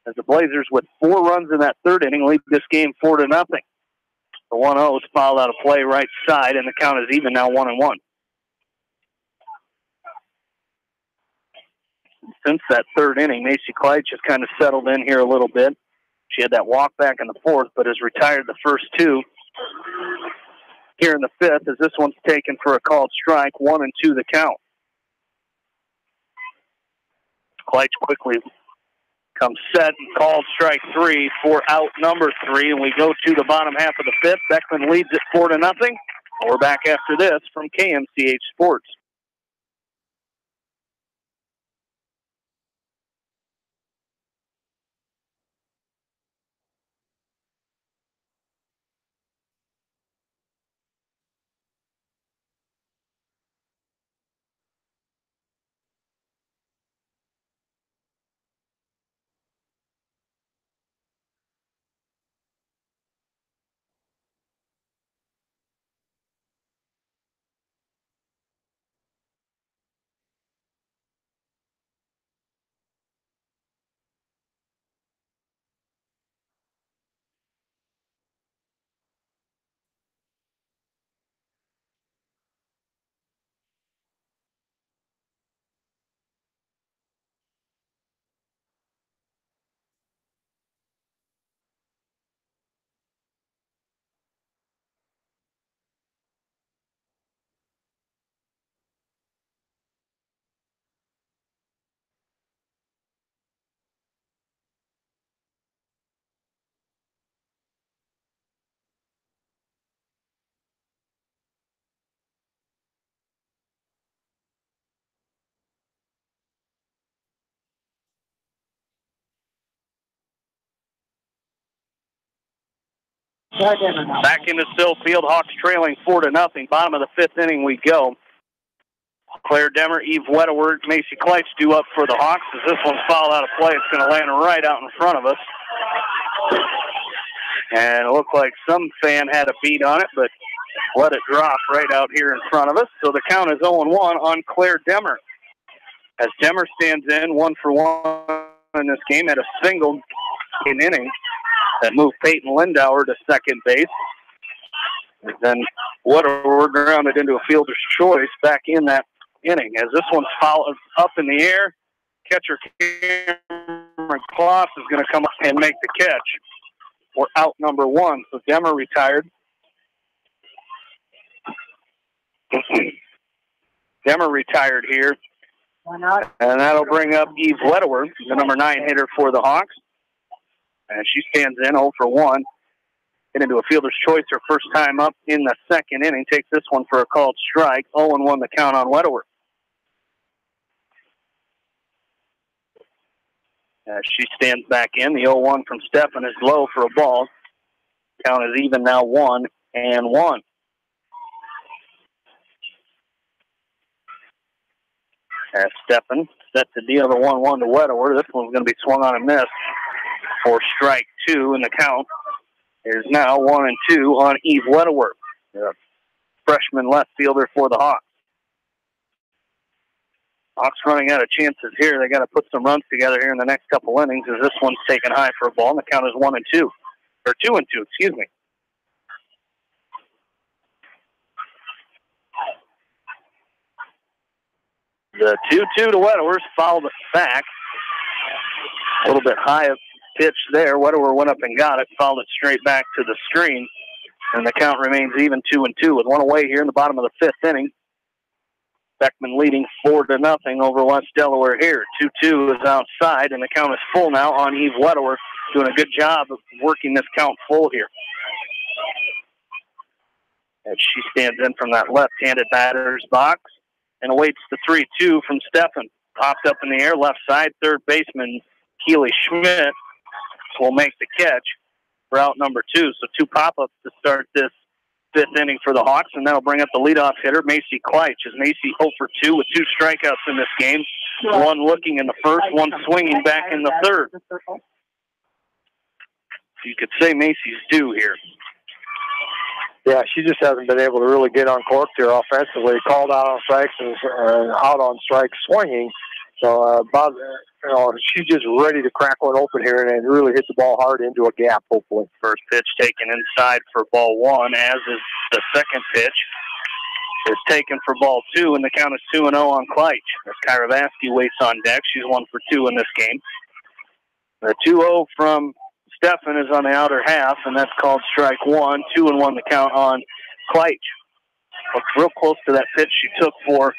As the Blazers, with 4 runs in that 3rd inning, lead this game 4-0. The 1-0 is fouled out of play right side, and the count is even now 1-1. Since that 3rd inning, Macy Kleitsch has kind of settled in here a little bit. She had that walk back in the 4th, but has retired the first 2 here in the 5th, as this one's taken for a called strike, 1-2 the count. Kleitsch quickly comes set and called strike 3 for out number 3, and we go to the bottom half of the 5th. Beckman leads it 4-0. We're back after this from KMCH Sports. Back into Sill Field. Hawks trailing 4-0. Bottom of the fifth inning we go. Claire Demmer, Eve Wedewer, Macy Kleitz due up for the Hawks. As this one's fouled out of play, it's going to land right out in front of us. And it looked like some fan had a beat on it, but let it drop right out here in front of us. So the count is 0-1 on Claire Demmer. As Demmer stands in 1-for-1 in this game, had a single in inning that moved Peyton Lindauer to second base. And then Wedewer grounded into a fielder's choice back in that inning. As this one's fouled up in the air, catcher Cameron Kloss is going to come up and make the catch. We're out number one, so Demmer retired. Demmer retired here. And that'll bring up Eve Wedewer, the number 9 hitter for the Hawks. And she stands in 0-for-1. Get into a fielder's choice her first time up in the second inning. Takes this one for a called strike. 0-1 the count on Wedewer. As she stands back in, the 0-1 from Steffen is low for a ball. Count is even now 1-1. As Steffen set to deal the 1-1 to Wedewer. This one's going to be swung on and missed for strike 2, and the count is now 1-2 on Eve Wedewer, the freshman left fielder for the Hawks. Hawks running out of chances here. They got to put some runs together here in the next couple innings as this one's taken high for a ball, and the count is 1-2. Or 2-2, excuse me. The 2-2 to Wedewer's fouled back. A little bit high pitch there. Wedewer went up and got it, fouled it straight back to the screen, and the count remains even 2-2 with one away here in the bottom of the fifth inning. Beckman leading 4-0 over West Delaware here. 2-2 is outside, and the count is full now on Eve Wedewer, doing a good job of working this count full here. As she stands in from that left-handed batter's box and awaits the 3-2 from Steffen. Popped up in the air, left side, third baseman Keely Schmidt will make the catch for out number 2. So 2 pop-ups to start this fifth inning for the Hawks, and that'll bring up the leadoff hitter, Macy Kleitz. As Macy 0-for-2 with 2 strikeouts in this game, one looking in the first, one swinging back in the third. You could say Macy's due here. Yeah, she just hasn't been able to really get uncorked here offensively. Called out on strikes and out on strikes swinging. So, she's just ready to crack one open here and really hit the ball hard into a gap, hopefully. First pitch taken inside for ball 1, as is the second pitch. Is taken for ball 2, and the count is 2-0 on Kleitz. As Kyra Vasky waits on deck, she's 1-for-2 in this game. The 2-0 from Steffen is on the outer half, and that's called strike 1. 2-1 the count on Kleitz. Looks real close to that pitch she took for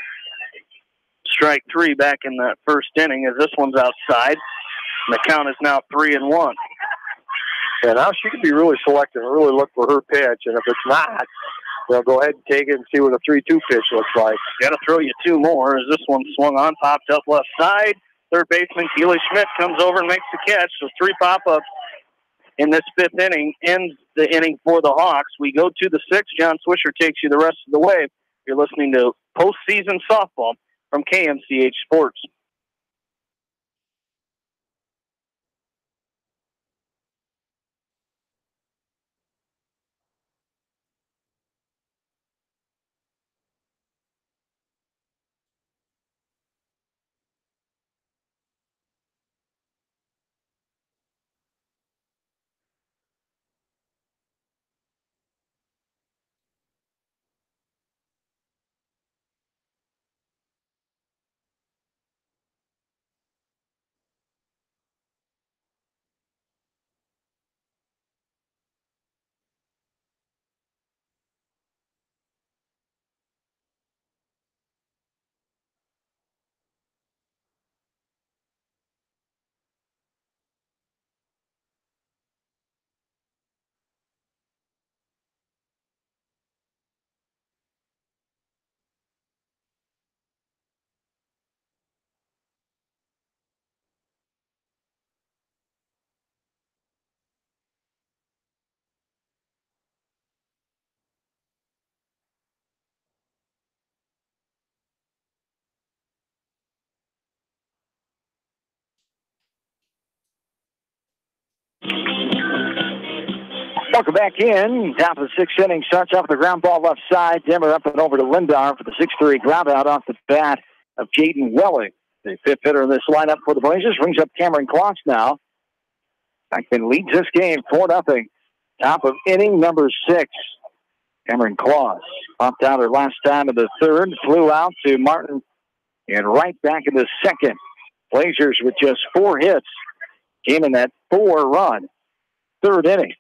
strike 3 back in the first inning, as this one's outside. And the count is now 3-1. Yeah, now she can be really selective and really look for her pitch, and if it's not, they'll go ahead and take it and see what a 3-2 pitch looks like. Got to throw you 2 more, as this one swung on, popped up left side. Third baseman Keely Schmidt comes over and makes the catch. So 3 pop-ups in this fifth inning ends the inning for the Hawks. We go to the 6th. John Swisher takes you the rest of the way. You're listening to postseason softball from KMCH Sports. Welcome back in. Top of the sixth inning. Starts off the ground ball left side. Dimmer up and over to Lindauer for the 6-3 ground out off the bat of Jaden Welling. The fifth hitter in this lineup for the Blazers. Brings up Cameron Kloss now. Beckman leads this game 4-0. Top of inning number 6. Cameron Kloss popped out her last time in the third. Flew out to Martin and right back in the second. Blazers with just 4 hits came in that 4-run third inning.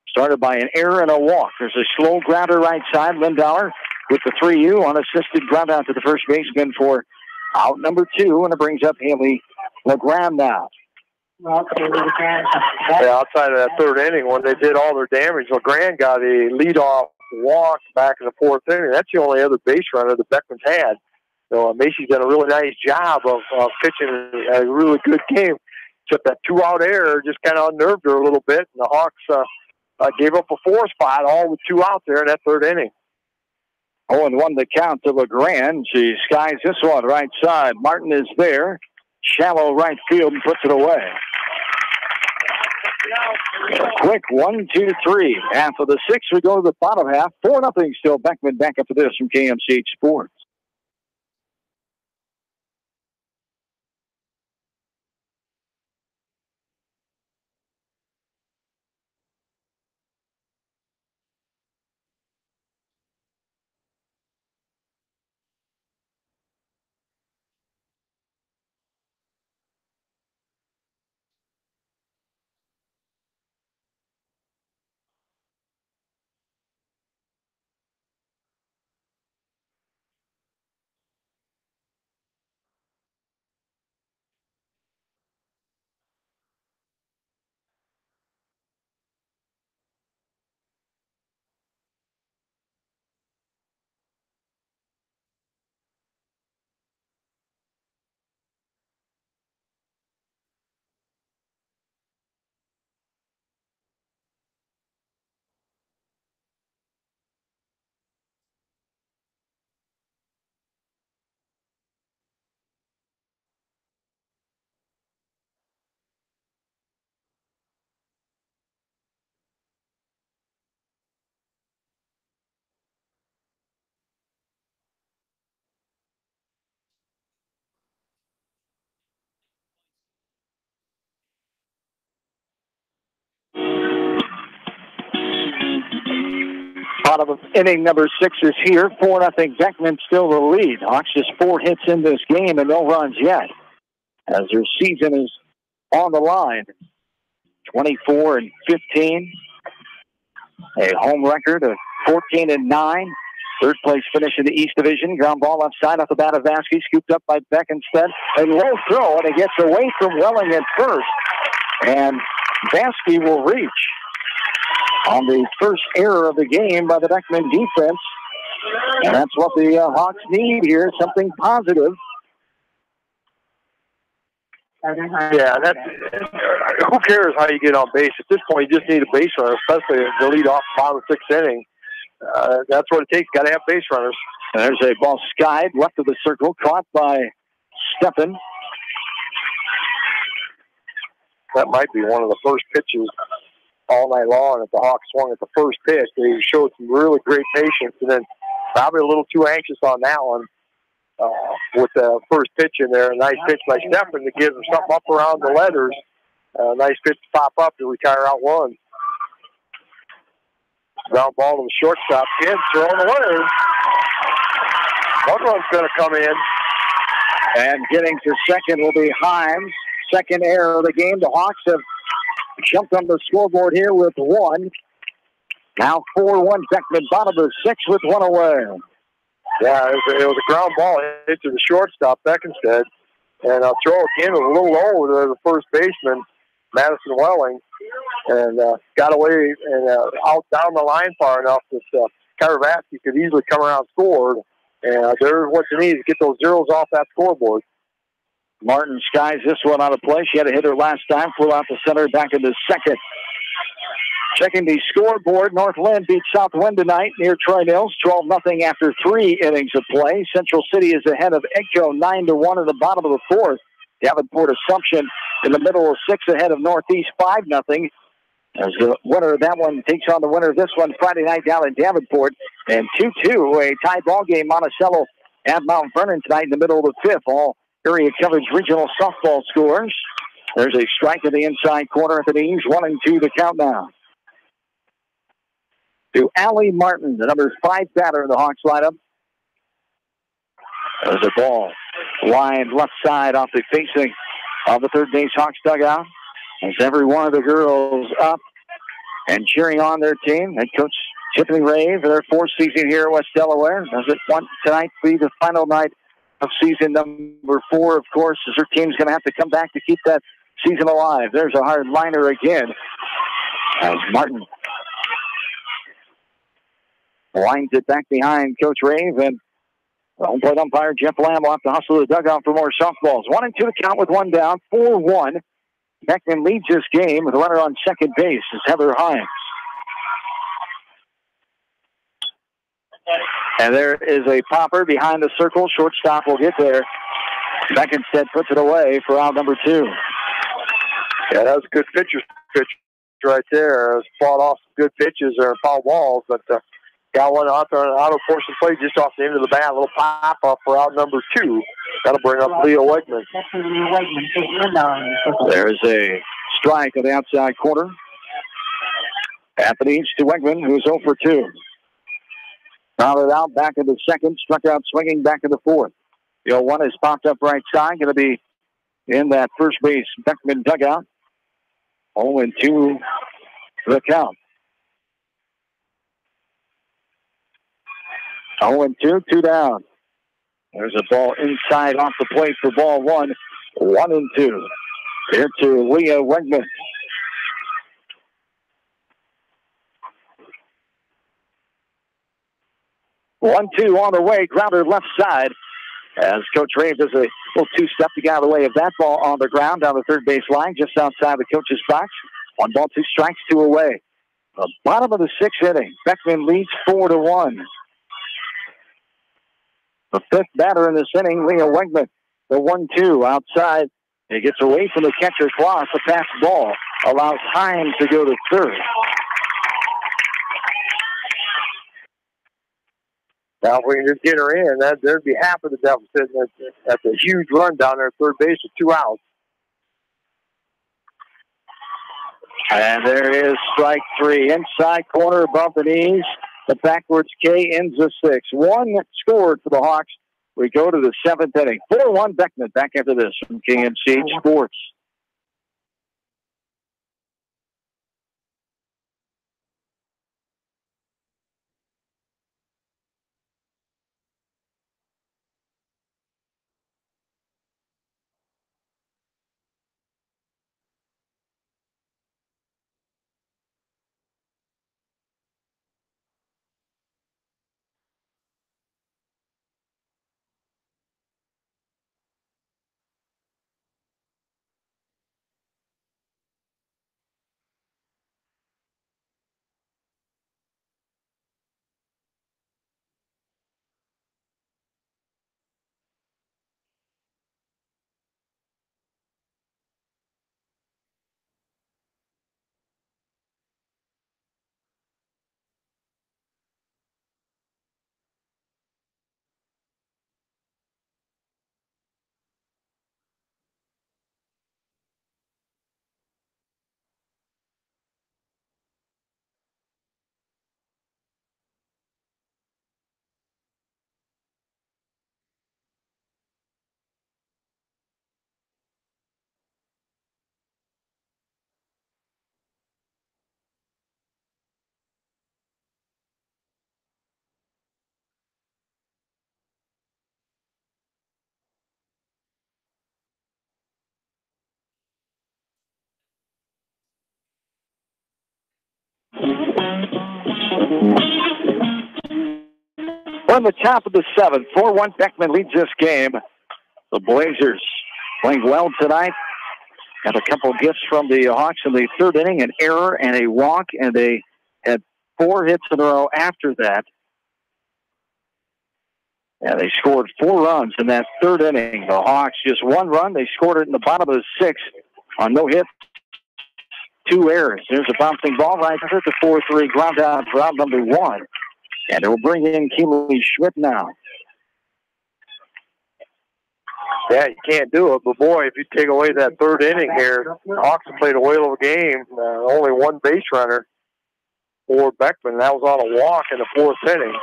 Started by an error and a walk. There's a slow grounder right side. Lindauer with the 3-U unassisted ground out to the first baseman for out number 2, and it brings up Haley LeGrand now. Yeah, outside of that third inning, when they did all their damage, LeGrand got a leadoff walk back in the fourth inning. That's the only other base runner the Beckman's had. So Macy's done a really nice job of pitching a really good game. Except that 2-out error just kind of unnerved her a little bit, and the Hawks gave up a 4 spot, all with 2 out there in that third inning. 0-1 the count to LeGrand. She skies this one right side. Martin is there. Shallow right field and puts it away. Quick 1, 2, 3. Half of the 6, we go to the bottom half. 4-0 still. Beckman back up for this from KMCH Sports. Bottom of inning number 6 is here. 4-0 Beckman still the lead. Hawks just 4 hits in this game and no runs yet, as their season is on the line. 24-15. A home record of 14-9. Third place finish in the East Division. Ground ball left side off the bat of Vasky. Scooped up by Beck instead. A low throw, and it gets away from Welling at first. And Vasky will reach on the first error of the game by the Beckman defense. And that's what the Hawks need here, something positive. Yeah, that's, who cares how you get on base? At this point, you just need a base runner, especially the lead off bottom of the 6th inning. That's what it takes. Got to have base runners. And there's a ball skied left of the circle, caught by Steffen. That might be one of the first pitches all night long. If the Hawks swung at the first pitch, they showed some really great patience, and then probably a little too anxious on that one with the first pitch in there. A nice pitch by Steffen to give them something up around the letters. Nice pitch to pop up to retire out 1. Ground ball to the shortstop. Kid throwing away. 1 run's going to come in. And getting to second will be Himes. Second error of the game. The Hawks have jumped on the scoreboard here with 1. Now 4-1 Beckman, bottom of the 6 with 1 away. Yeah, it was a ground ball hit to the shortstop, Beckenstead. And I'll throw again, it was a little low to the first baseman, Madison Welling. And got away and out down the line far enough that Karavatsky could easily come around and score. And there's what you need to get those zeros off that scoreboard. Martin skies this one out of play. She had a hitter last time, flew out the center, back into second. Checking the scoreboard, Northland beat Southwind tonight near Troy Mills, 12-0 after 3 innings of play. Central City is ahead of Edco 9-1 in the bottom of the 4th. Davenport Assumption in the middle of 6 ahead of Northeast 5-0. As the winner of that one takes on the winner of this one Friday night down in Davenport. And 2-2, a tie ball game. Monticello at Mount Vernon tonight in the middle of the fifth. All area coverage regional softball scores. There's a strike in the inside corner at the knees. 1-2 the count now. To Allie Martin, the number 5 batter in the Hawks lineup. There's a ball wide left side off the facing of the third base Hawks dugout. As every one of the girls up and cheering on their team. Head coach Tiffany Ray for their 4th season here at West Delaware. Does it want tonight to be the final night of season number 4, of course, as her team's going to have to come back to keep that season alive. There's a hard liner again. As Martin winds it back behind Coach Rave, and home plate umpire Jeff Lamb will have to hustle the dugout for more softballs. 1-2 to count with one down, 4-1. Beckman leads this game with a runner on second base is Heather Hines. And there is a popper behind the circle. Shortstop will get there. Beckenstead puts it away for out number 2. Yeah, that was a good pitch right there. It was fought off some good pitches or foul balls, but got one out there out of portion play just off the end of the bat. A little pop up for out number 2. That'll bring up Leo Wegman. There's a strike on the outside corner. At the knees to Wegman, who's 0 for 2. Fouled out back in the second, struck out swinging back in the fourth. The 0-1 has popped up right side, going to be in that first base Beckman dugout. 0-2 the count. 0-2, 2 down. There's a ball inside off the plate for ball 1. 1-2. Here to Leah Wegman. One, 2 on the way. Grounder left side. As Coach Ray does a little 2-step to get out of the way of that ball on the ground down the third base line, just outside the coach's box. 1 ball, 2 strikes, 2 away. The bottom of the 6th inning. Beckman leads 4-1. The 5th batter in this inning, Leah Wegman. The 1-2 outside. He gets away from the catcher Kloss. The pass ball allows Hines to go to third. Now, if we can just get her in, there'd be half of the deficit. That's a huge run down there at third base with 2 outs. And there is strike 3. Inside corner above the knees. The backwards K ends the 6th. 1 scored for the Hawks. We go to the 7th inning. 4-1 Beckman back after this from KMC Sports. On the top of the 7th, 4-1 Beckman leads this game. The Blazers playing well tonight. Have a couple gifts from the Hawks in the 3rd inning, an error and a walk, and they had 4 hits in a row after that. And they scored 4 runs in that 3rd inning. The Hawks just 1 run. They scored it in the bottom of the 6th on no hits 2 errors. There's a bouncing ball right at the 4-3 ground out for out number 1. And it will bring in Keely Schmidt now. Yeah, you can't do it. But, boy, if you take away that third inning here, the Hawks have played a whale of a game. Only 1 base runner for Beckman. That was on a walk in the 4th inning.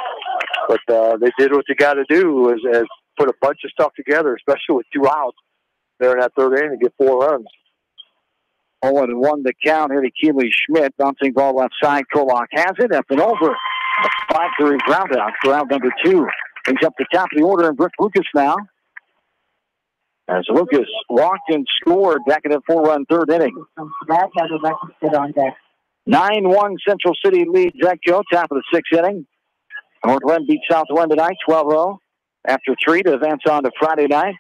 But they did what you got to do is put a bunch of stuff together, especially with 2 outs there in that 3rd inning to get 4 runs. 0-1 the count here to Keely Schmidt. Bouncing ball left side. Kolak has it. Up and over. A 5-3 ground out for out number 2. Brings up the top of the order, and Brooke Lucas now. As Lucas walked and scored back in the 4-run 3rd inning. 9-1 Central City leads Edco, top of the 6th inning. Northland beat Southland tonight, 12-0. After 3 to advance on to Friday night.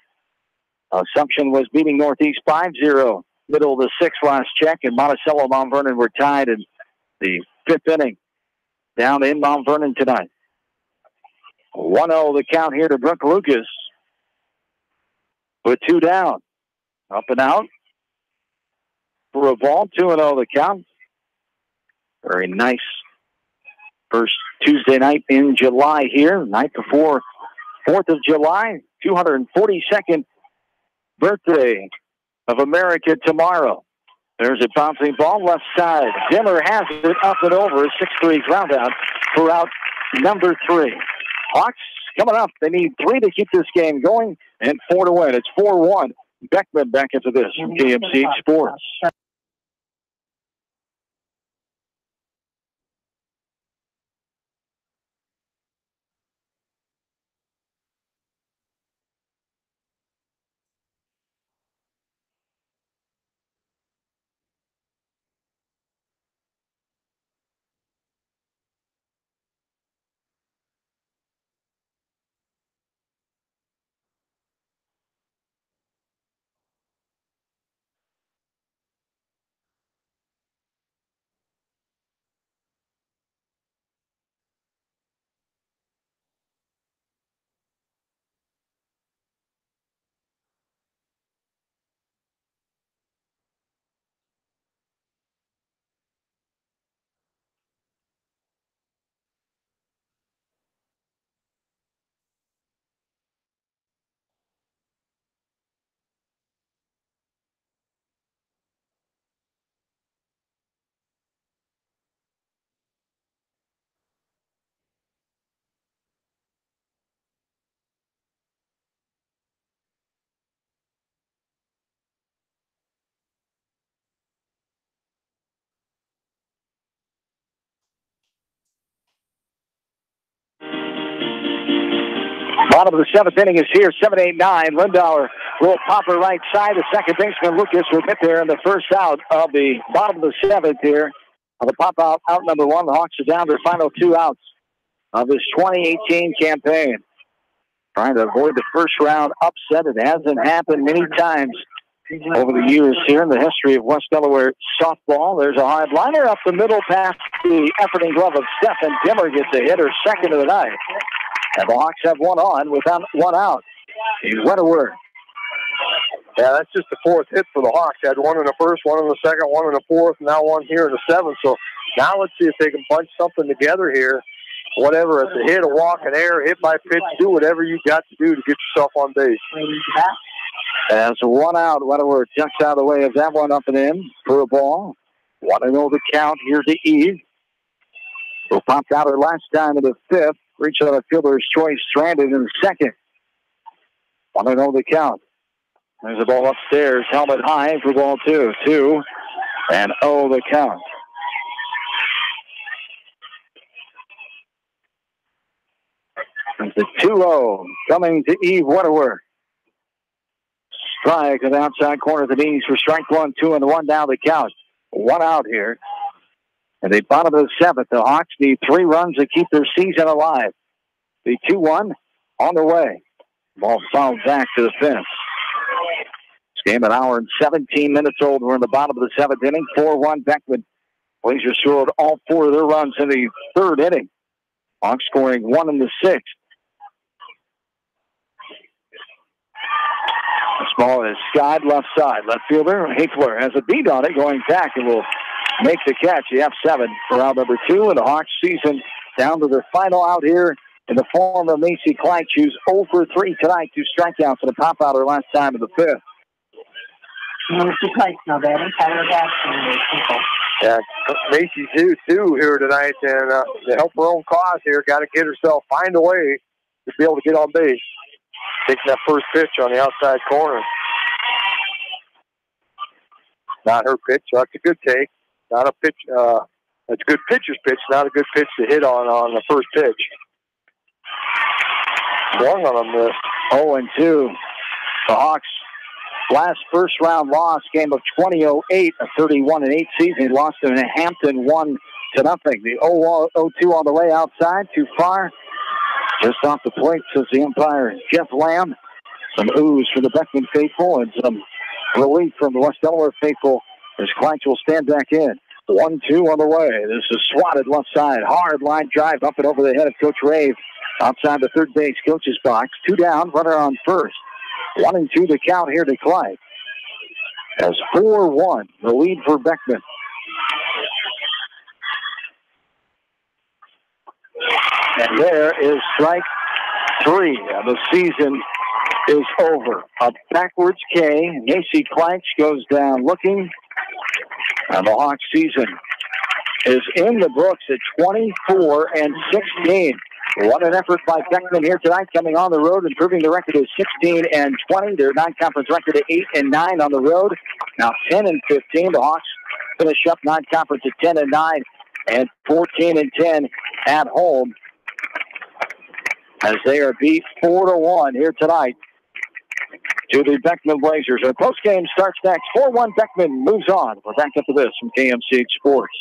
Assumption was beating Northeast 5-0. Middle of the 6th last check, and Monticello Mount Vernon were tied in the 5th inning. Down in Mount Vernon tonight. 1-0 the count here to Brooke Lucas. With 2 down. Up and out. For a ball, 2-0 the count. Very nice first Tuesday night in July here. Night before 4th of July. 242nd birthday of America tomorrow. There's a bouncing ball left side. Dimmer has it up and over. 6-3 ground out for out number 3. Hawks coming up. They need 3 to keep this game going and 4 to win. It's 4-1. Beckman back into this from KMCH Sports. Bottom of the 7th inning is here, 7-8-9. Lindauer will pop her right side. The second baseman, Lucas, will get there in the first out of the bottom of the 7th here. On the pop out number 1, the Hawks are down to their final 2 outs of this 2018 campaign. Trying to avoid the first round upset. It hasn't happened many times over the years here in the history of West Delaware softball. There's a hard liner up the middle past the efforting glove of Stephen Dimmer. Gets a hit, her second of the night. And the Hawks have 1 on without 1 out. He went away. Yeah, that's just the 4th hit for the Hawks. They had 1 in the 1st, 1 in the 2nd, 1 in the 4th, now 1 here in the 7th. So now let's see if they can bunch something together here. Whatever, it's a hit, a walk, an error, hit by pitch, do whatever you got to do to get yourself on base. As 1 out, Weatherworth ducks out of the way of that one, up and in for a ball. 1-0 the count here to Eve. Who popped out her last time in the 5th. Reached on a fielder's choice, stranded in the 2nd. 1-0 the count. There's a ball upstairs, helmet high for ball 2. 2-0 the count. It's a 2-0 coming to Eve Weatherworth. Strike at the outside corner of the knees for strike 1, 2-1 down the count. 1 out here. And the bottom of the 7th, the Hawks need 3 runs to keep their season alive. The 2-1 on the way. Ball fouled back to the fence. This game an hour and 17 minutes old. We're in the bottom of the 7th inning. 4-1 Beckman. Blazers scored all 4 of their runs in the 3rd inning. Hawks scoring 1 in the 6th. The ball is skied left side. Left fielder Hinkler has a beat on it going back and will make the catch. The F7 for round number 2, and the Hawks season down to their final out here in the form of Macy Kleitz, who's 0 for 3 tonight, 2 strikeouts and a pop out her last time in the 5th. Macy Kleitz no better. Tyler Baxter. Yeah, Macy's due too here tonight, and to help her own cause here, got to get herself, find a way to be able to get on base. Taking that first pitch on the outside corner. Not her pitch. That's a good take. Not a pitch. That's a good pitcher's pitch. Not a good pitch to hit on the first pitch. Swung on them there. 0-2. The Hawks' last first-round loss, game of 2008, a 31-8 season. Lost in Hampton 1-0. The 0-2 on the way outside, too far. Just off the plate, says the umpire, Jeff Lamb. Some ooze from the Beckman faithful and some relief from the West Delaware faithful as Kleitz will stand back in. 1-2 on the way. This is swatted left side. Hard line drive up and over the head of Coach Rave. Outside the third base coach's box. 2 down, runner on first. 1-2 the count here to Kleitz. As 4-1, the lead for Beckman. And there is strike 3. And the season is over. A backwards K. Macy Kleitz goes down looking. And the Hawks season is in the books at 24-16. What an effort by Beckman here tonight, coming on the road, improving the record to 16-20. Their non-conference record at 8-9 on the road. Now 10-15. The Hawks finish up non-conference at 10-9 and 14-10 at home as they are beat 4-1 here tonight to the Beckman Blazers. Our post-game starts next. 4-1 Beckman moves on. We're back up to this from KMCH Sports.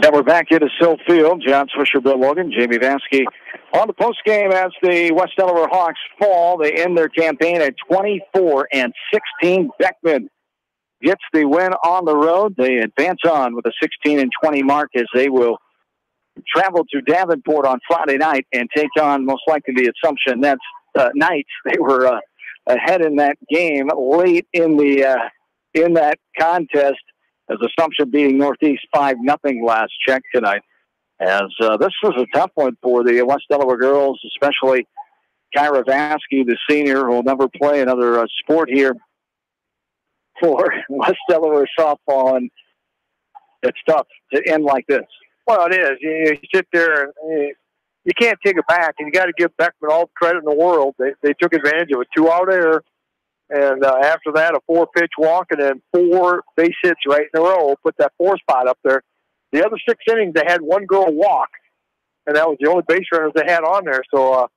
Now we're back into Sill Field. John Swisher, Bill Logan, Jamie Vansky on the post game as the West Delaware Hawks fall. They end their campaign at 24-16. Beckman gets the win on the road. They advance on with a 16-20 mark as they will travel to Davenport on Friday night and take on most likely the Assumption Knights. They were ahead in that game late in that contest, as Assumption beating Northeast 5-0 last check tonight. As this was a tough one for the West Delaware girls, especially Kyra Vansky, the senior, who will never play another sport here for West Delaware softball, and it's tough to end like this. Well, it is. You sit there and you can't take it back, and you got to give Beckman all the credit in the world. They took advantage of a 2-out error, and after that, a 4-pitch walk, and then 4 base hits right in a row. Put that 4 spot up there. The other 6 innings, they had one girl walk, and that was the only base runners they had on there. So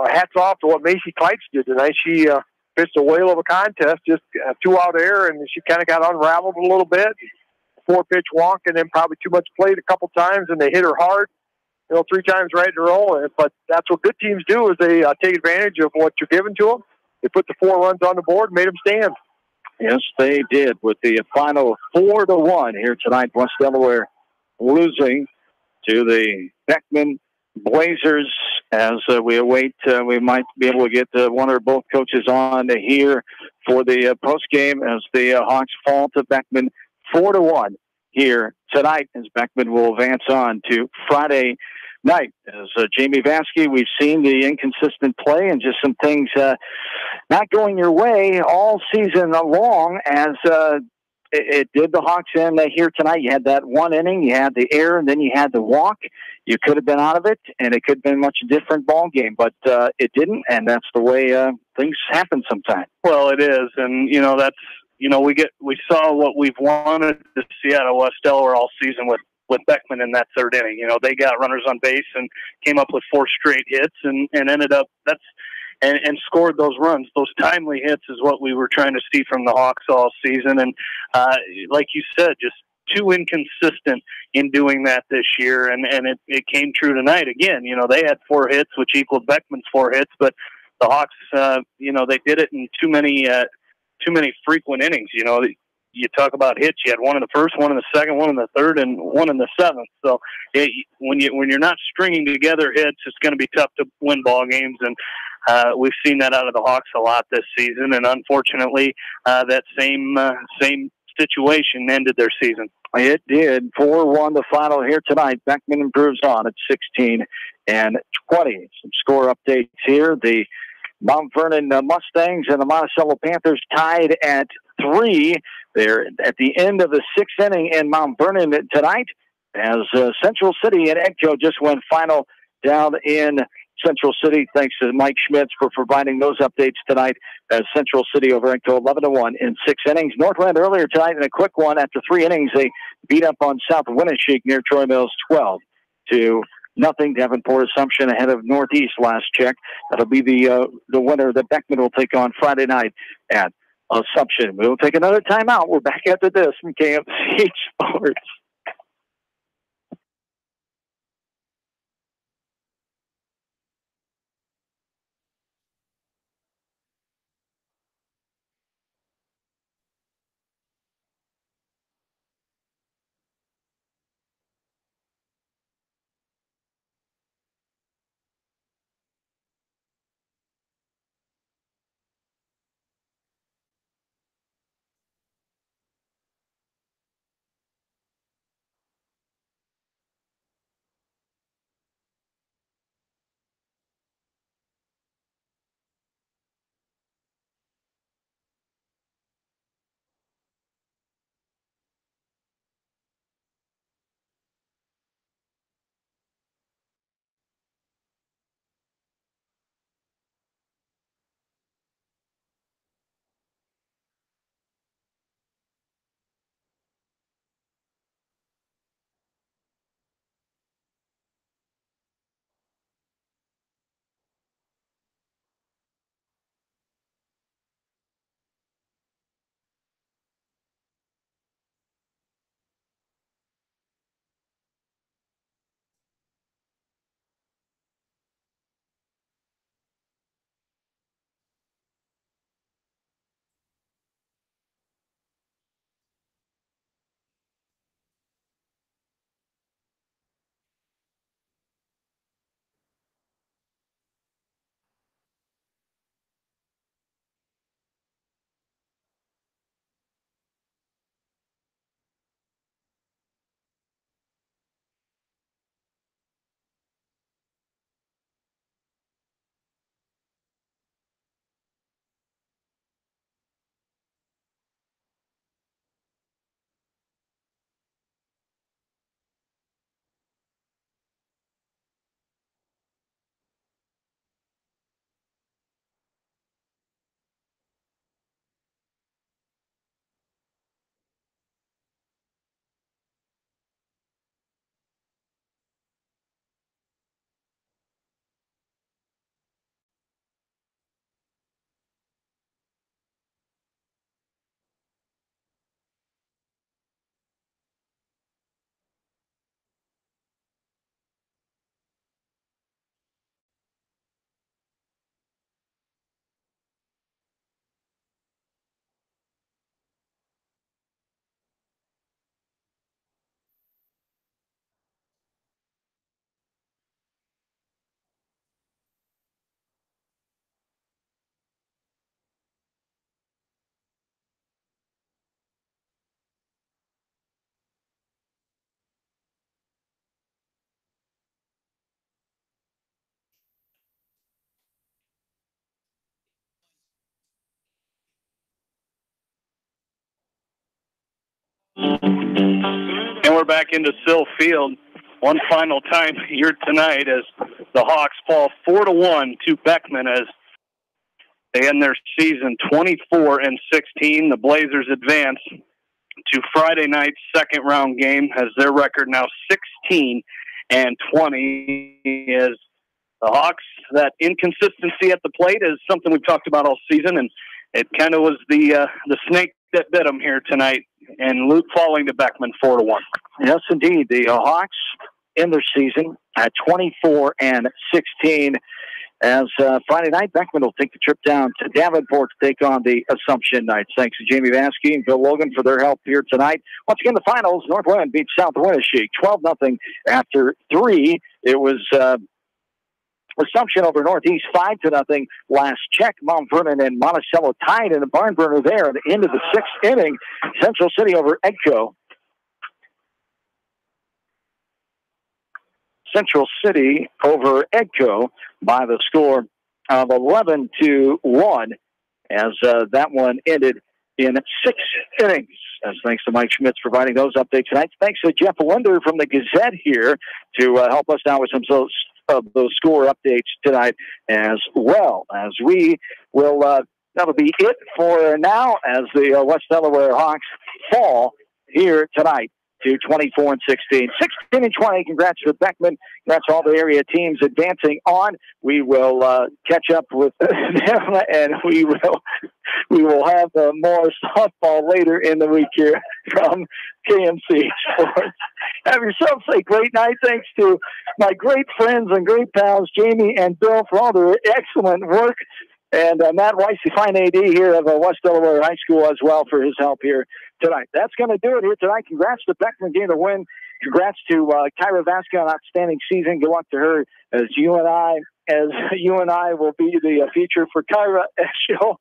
hats off to what Macy Kleitz did tonight. She pitched a whale of a contest, just a 2-out error, and she kind of got unraveled a little bit. 4-pitch walk, and then probably too much plate a couple times, and they hit her hard, 3 times right in a row. But that's what good teams do, is they take advantage of what you're giving to them. They put the 4 runs on the board, made them stand. Yes, they did, with the final 4-1 here tonight. West Delaware losing to the Beckman Blazers. As we await, we might be able to get one or both coaches on here for the post game as the Hawks fall to Beckman 4-1 here tonight, as Beckman will advance on to Friday night. As Jamie Vansky, we've seen the inconsistent play and just some things not going your way all season long, as it did the Hawks in here tonight. You had that 1 inning, you had the error, and then you had the walk. You could have been out of it, and it could have been a much different ball game, but it didn't, and that's the way things happen sometimes. Well, it is, and that's we saw what we've wanted to see out of West Delaware all season with Beckman in that 3rd inning. They got runners on base and came up with 4 straight hits and ended up and scored those runs. Those timely hits is what we were trying to see from the Hawks all season. And like you said, just too inconsistent in doing that this year. And it came true tonight again. They had 4 hits, which equaled Beckman's 4 hits, but the Hawks, they did it in too many frequent innings. You talk about hits. You had 1 in the 1st, 1 in the 2nd, 1 in the 3rd, and 1 in the 7th. So when you're not stringing together hits, it's going to be tough to win ball games. And we've seen that out of the Hawks a lot this season. And unfortunately, that same situation ended their season. It did. 4-1 the final here tonight. Beckman improves on at 16-20. Some score updates here. The Mount Vernon Mustangs and the Monticello Panthers tied at 3. They're at the end of the 6th inning in Mount Vernon tonight, as Central City and Edco just went final down in Central City. Thanks to Mike Schmitz for providing those updates tonight, as Central City over Edco 11-1 in 6 innings. Northland earlier tonight in a quick one. After 3 innings, they beat up on South Winneshiek near Troy Mills 12-0. Davenport Assumption ahead of Northeast last check. That'll be the winner that Beckman will take on Friday night at Assumption. We'll take another timeout. We're back after this from KMC Sports. And we're back into Sill Field one final time here tonight as the Hawks fall 4-1 to Beckman as they end their season 24-16. The Blazers advance to Friday night's second round game as their record now 16-20 is the Hawks. That inconsistency at the plate is something we've talked about all season, and it kind of was the snake that bit them here tonight, and Luke falling to Beckman 4-1. Yes, indeed. The Hawks end their season at 24-16. As Friday night, Beckman will take the trip down to Davenport to take on the Assumption Knights. Thanks to Jamie Vansky and Bill Logan for their help here tonight. Once again, the finals, Northland beats South Winneshiek 12-0 after 3. It was Assumption over Northeast 5-0 last check. Mount Vernon and Monticello tied in a barn burner there at the end of the 6th inning. Central City over Edco. Central City over Edco by the score of 11-1 as that one ended in 6 innings. As thanks to Mike Schmitz providing those updates tonight. Thanks to Jeff Linder from the Gazette here to help us out with some of those score updates tonight as well. As we will, that'll be it for now as the West Delaware Hawks fall here tonight to 24-16. 16-20. Congrats to Beckman. Congrats to all the area teams advancing on. We will catch up with them, and we will have more softball later in the week here from KMC Sports. Have yourselves a great night. Thanks to my great friends and great pals, Jamie and Bill, for all their excellent work. And Matt Weiss, the fine AD here of West Delaware High School as well, for his help here tonight. That's going to do it here tonight. Congrats to Beckman getting the win. Congrats to Kyra Vasca on an outstanding season. Good luck to her as you and I will be the future for Kyra as she'll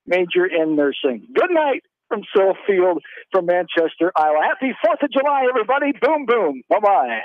major in nursing. Good night from Sill Field from Manchester, Iowa. Happy 4th of July, everybody. Boom, boom. Bye-bye.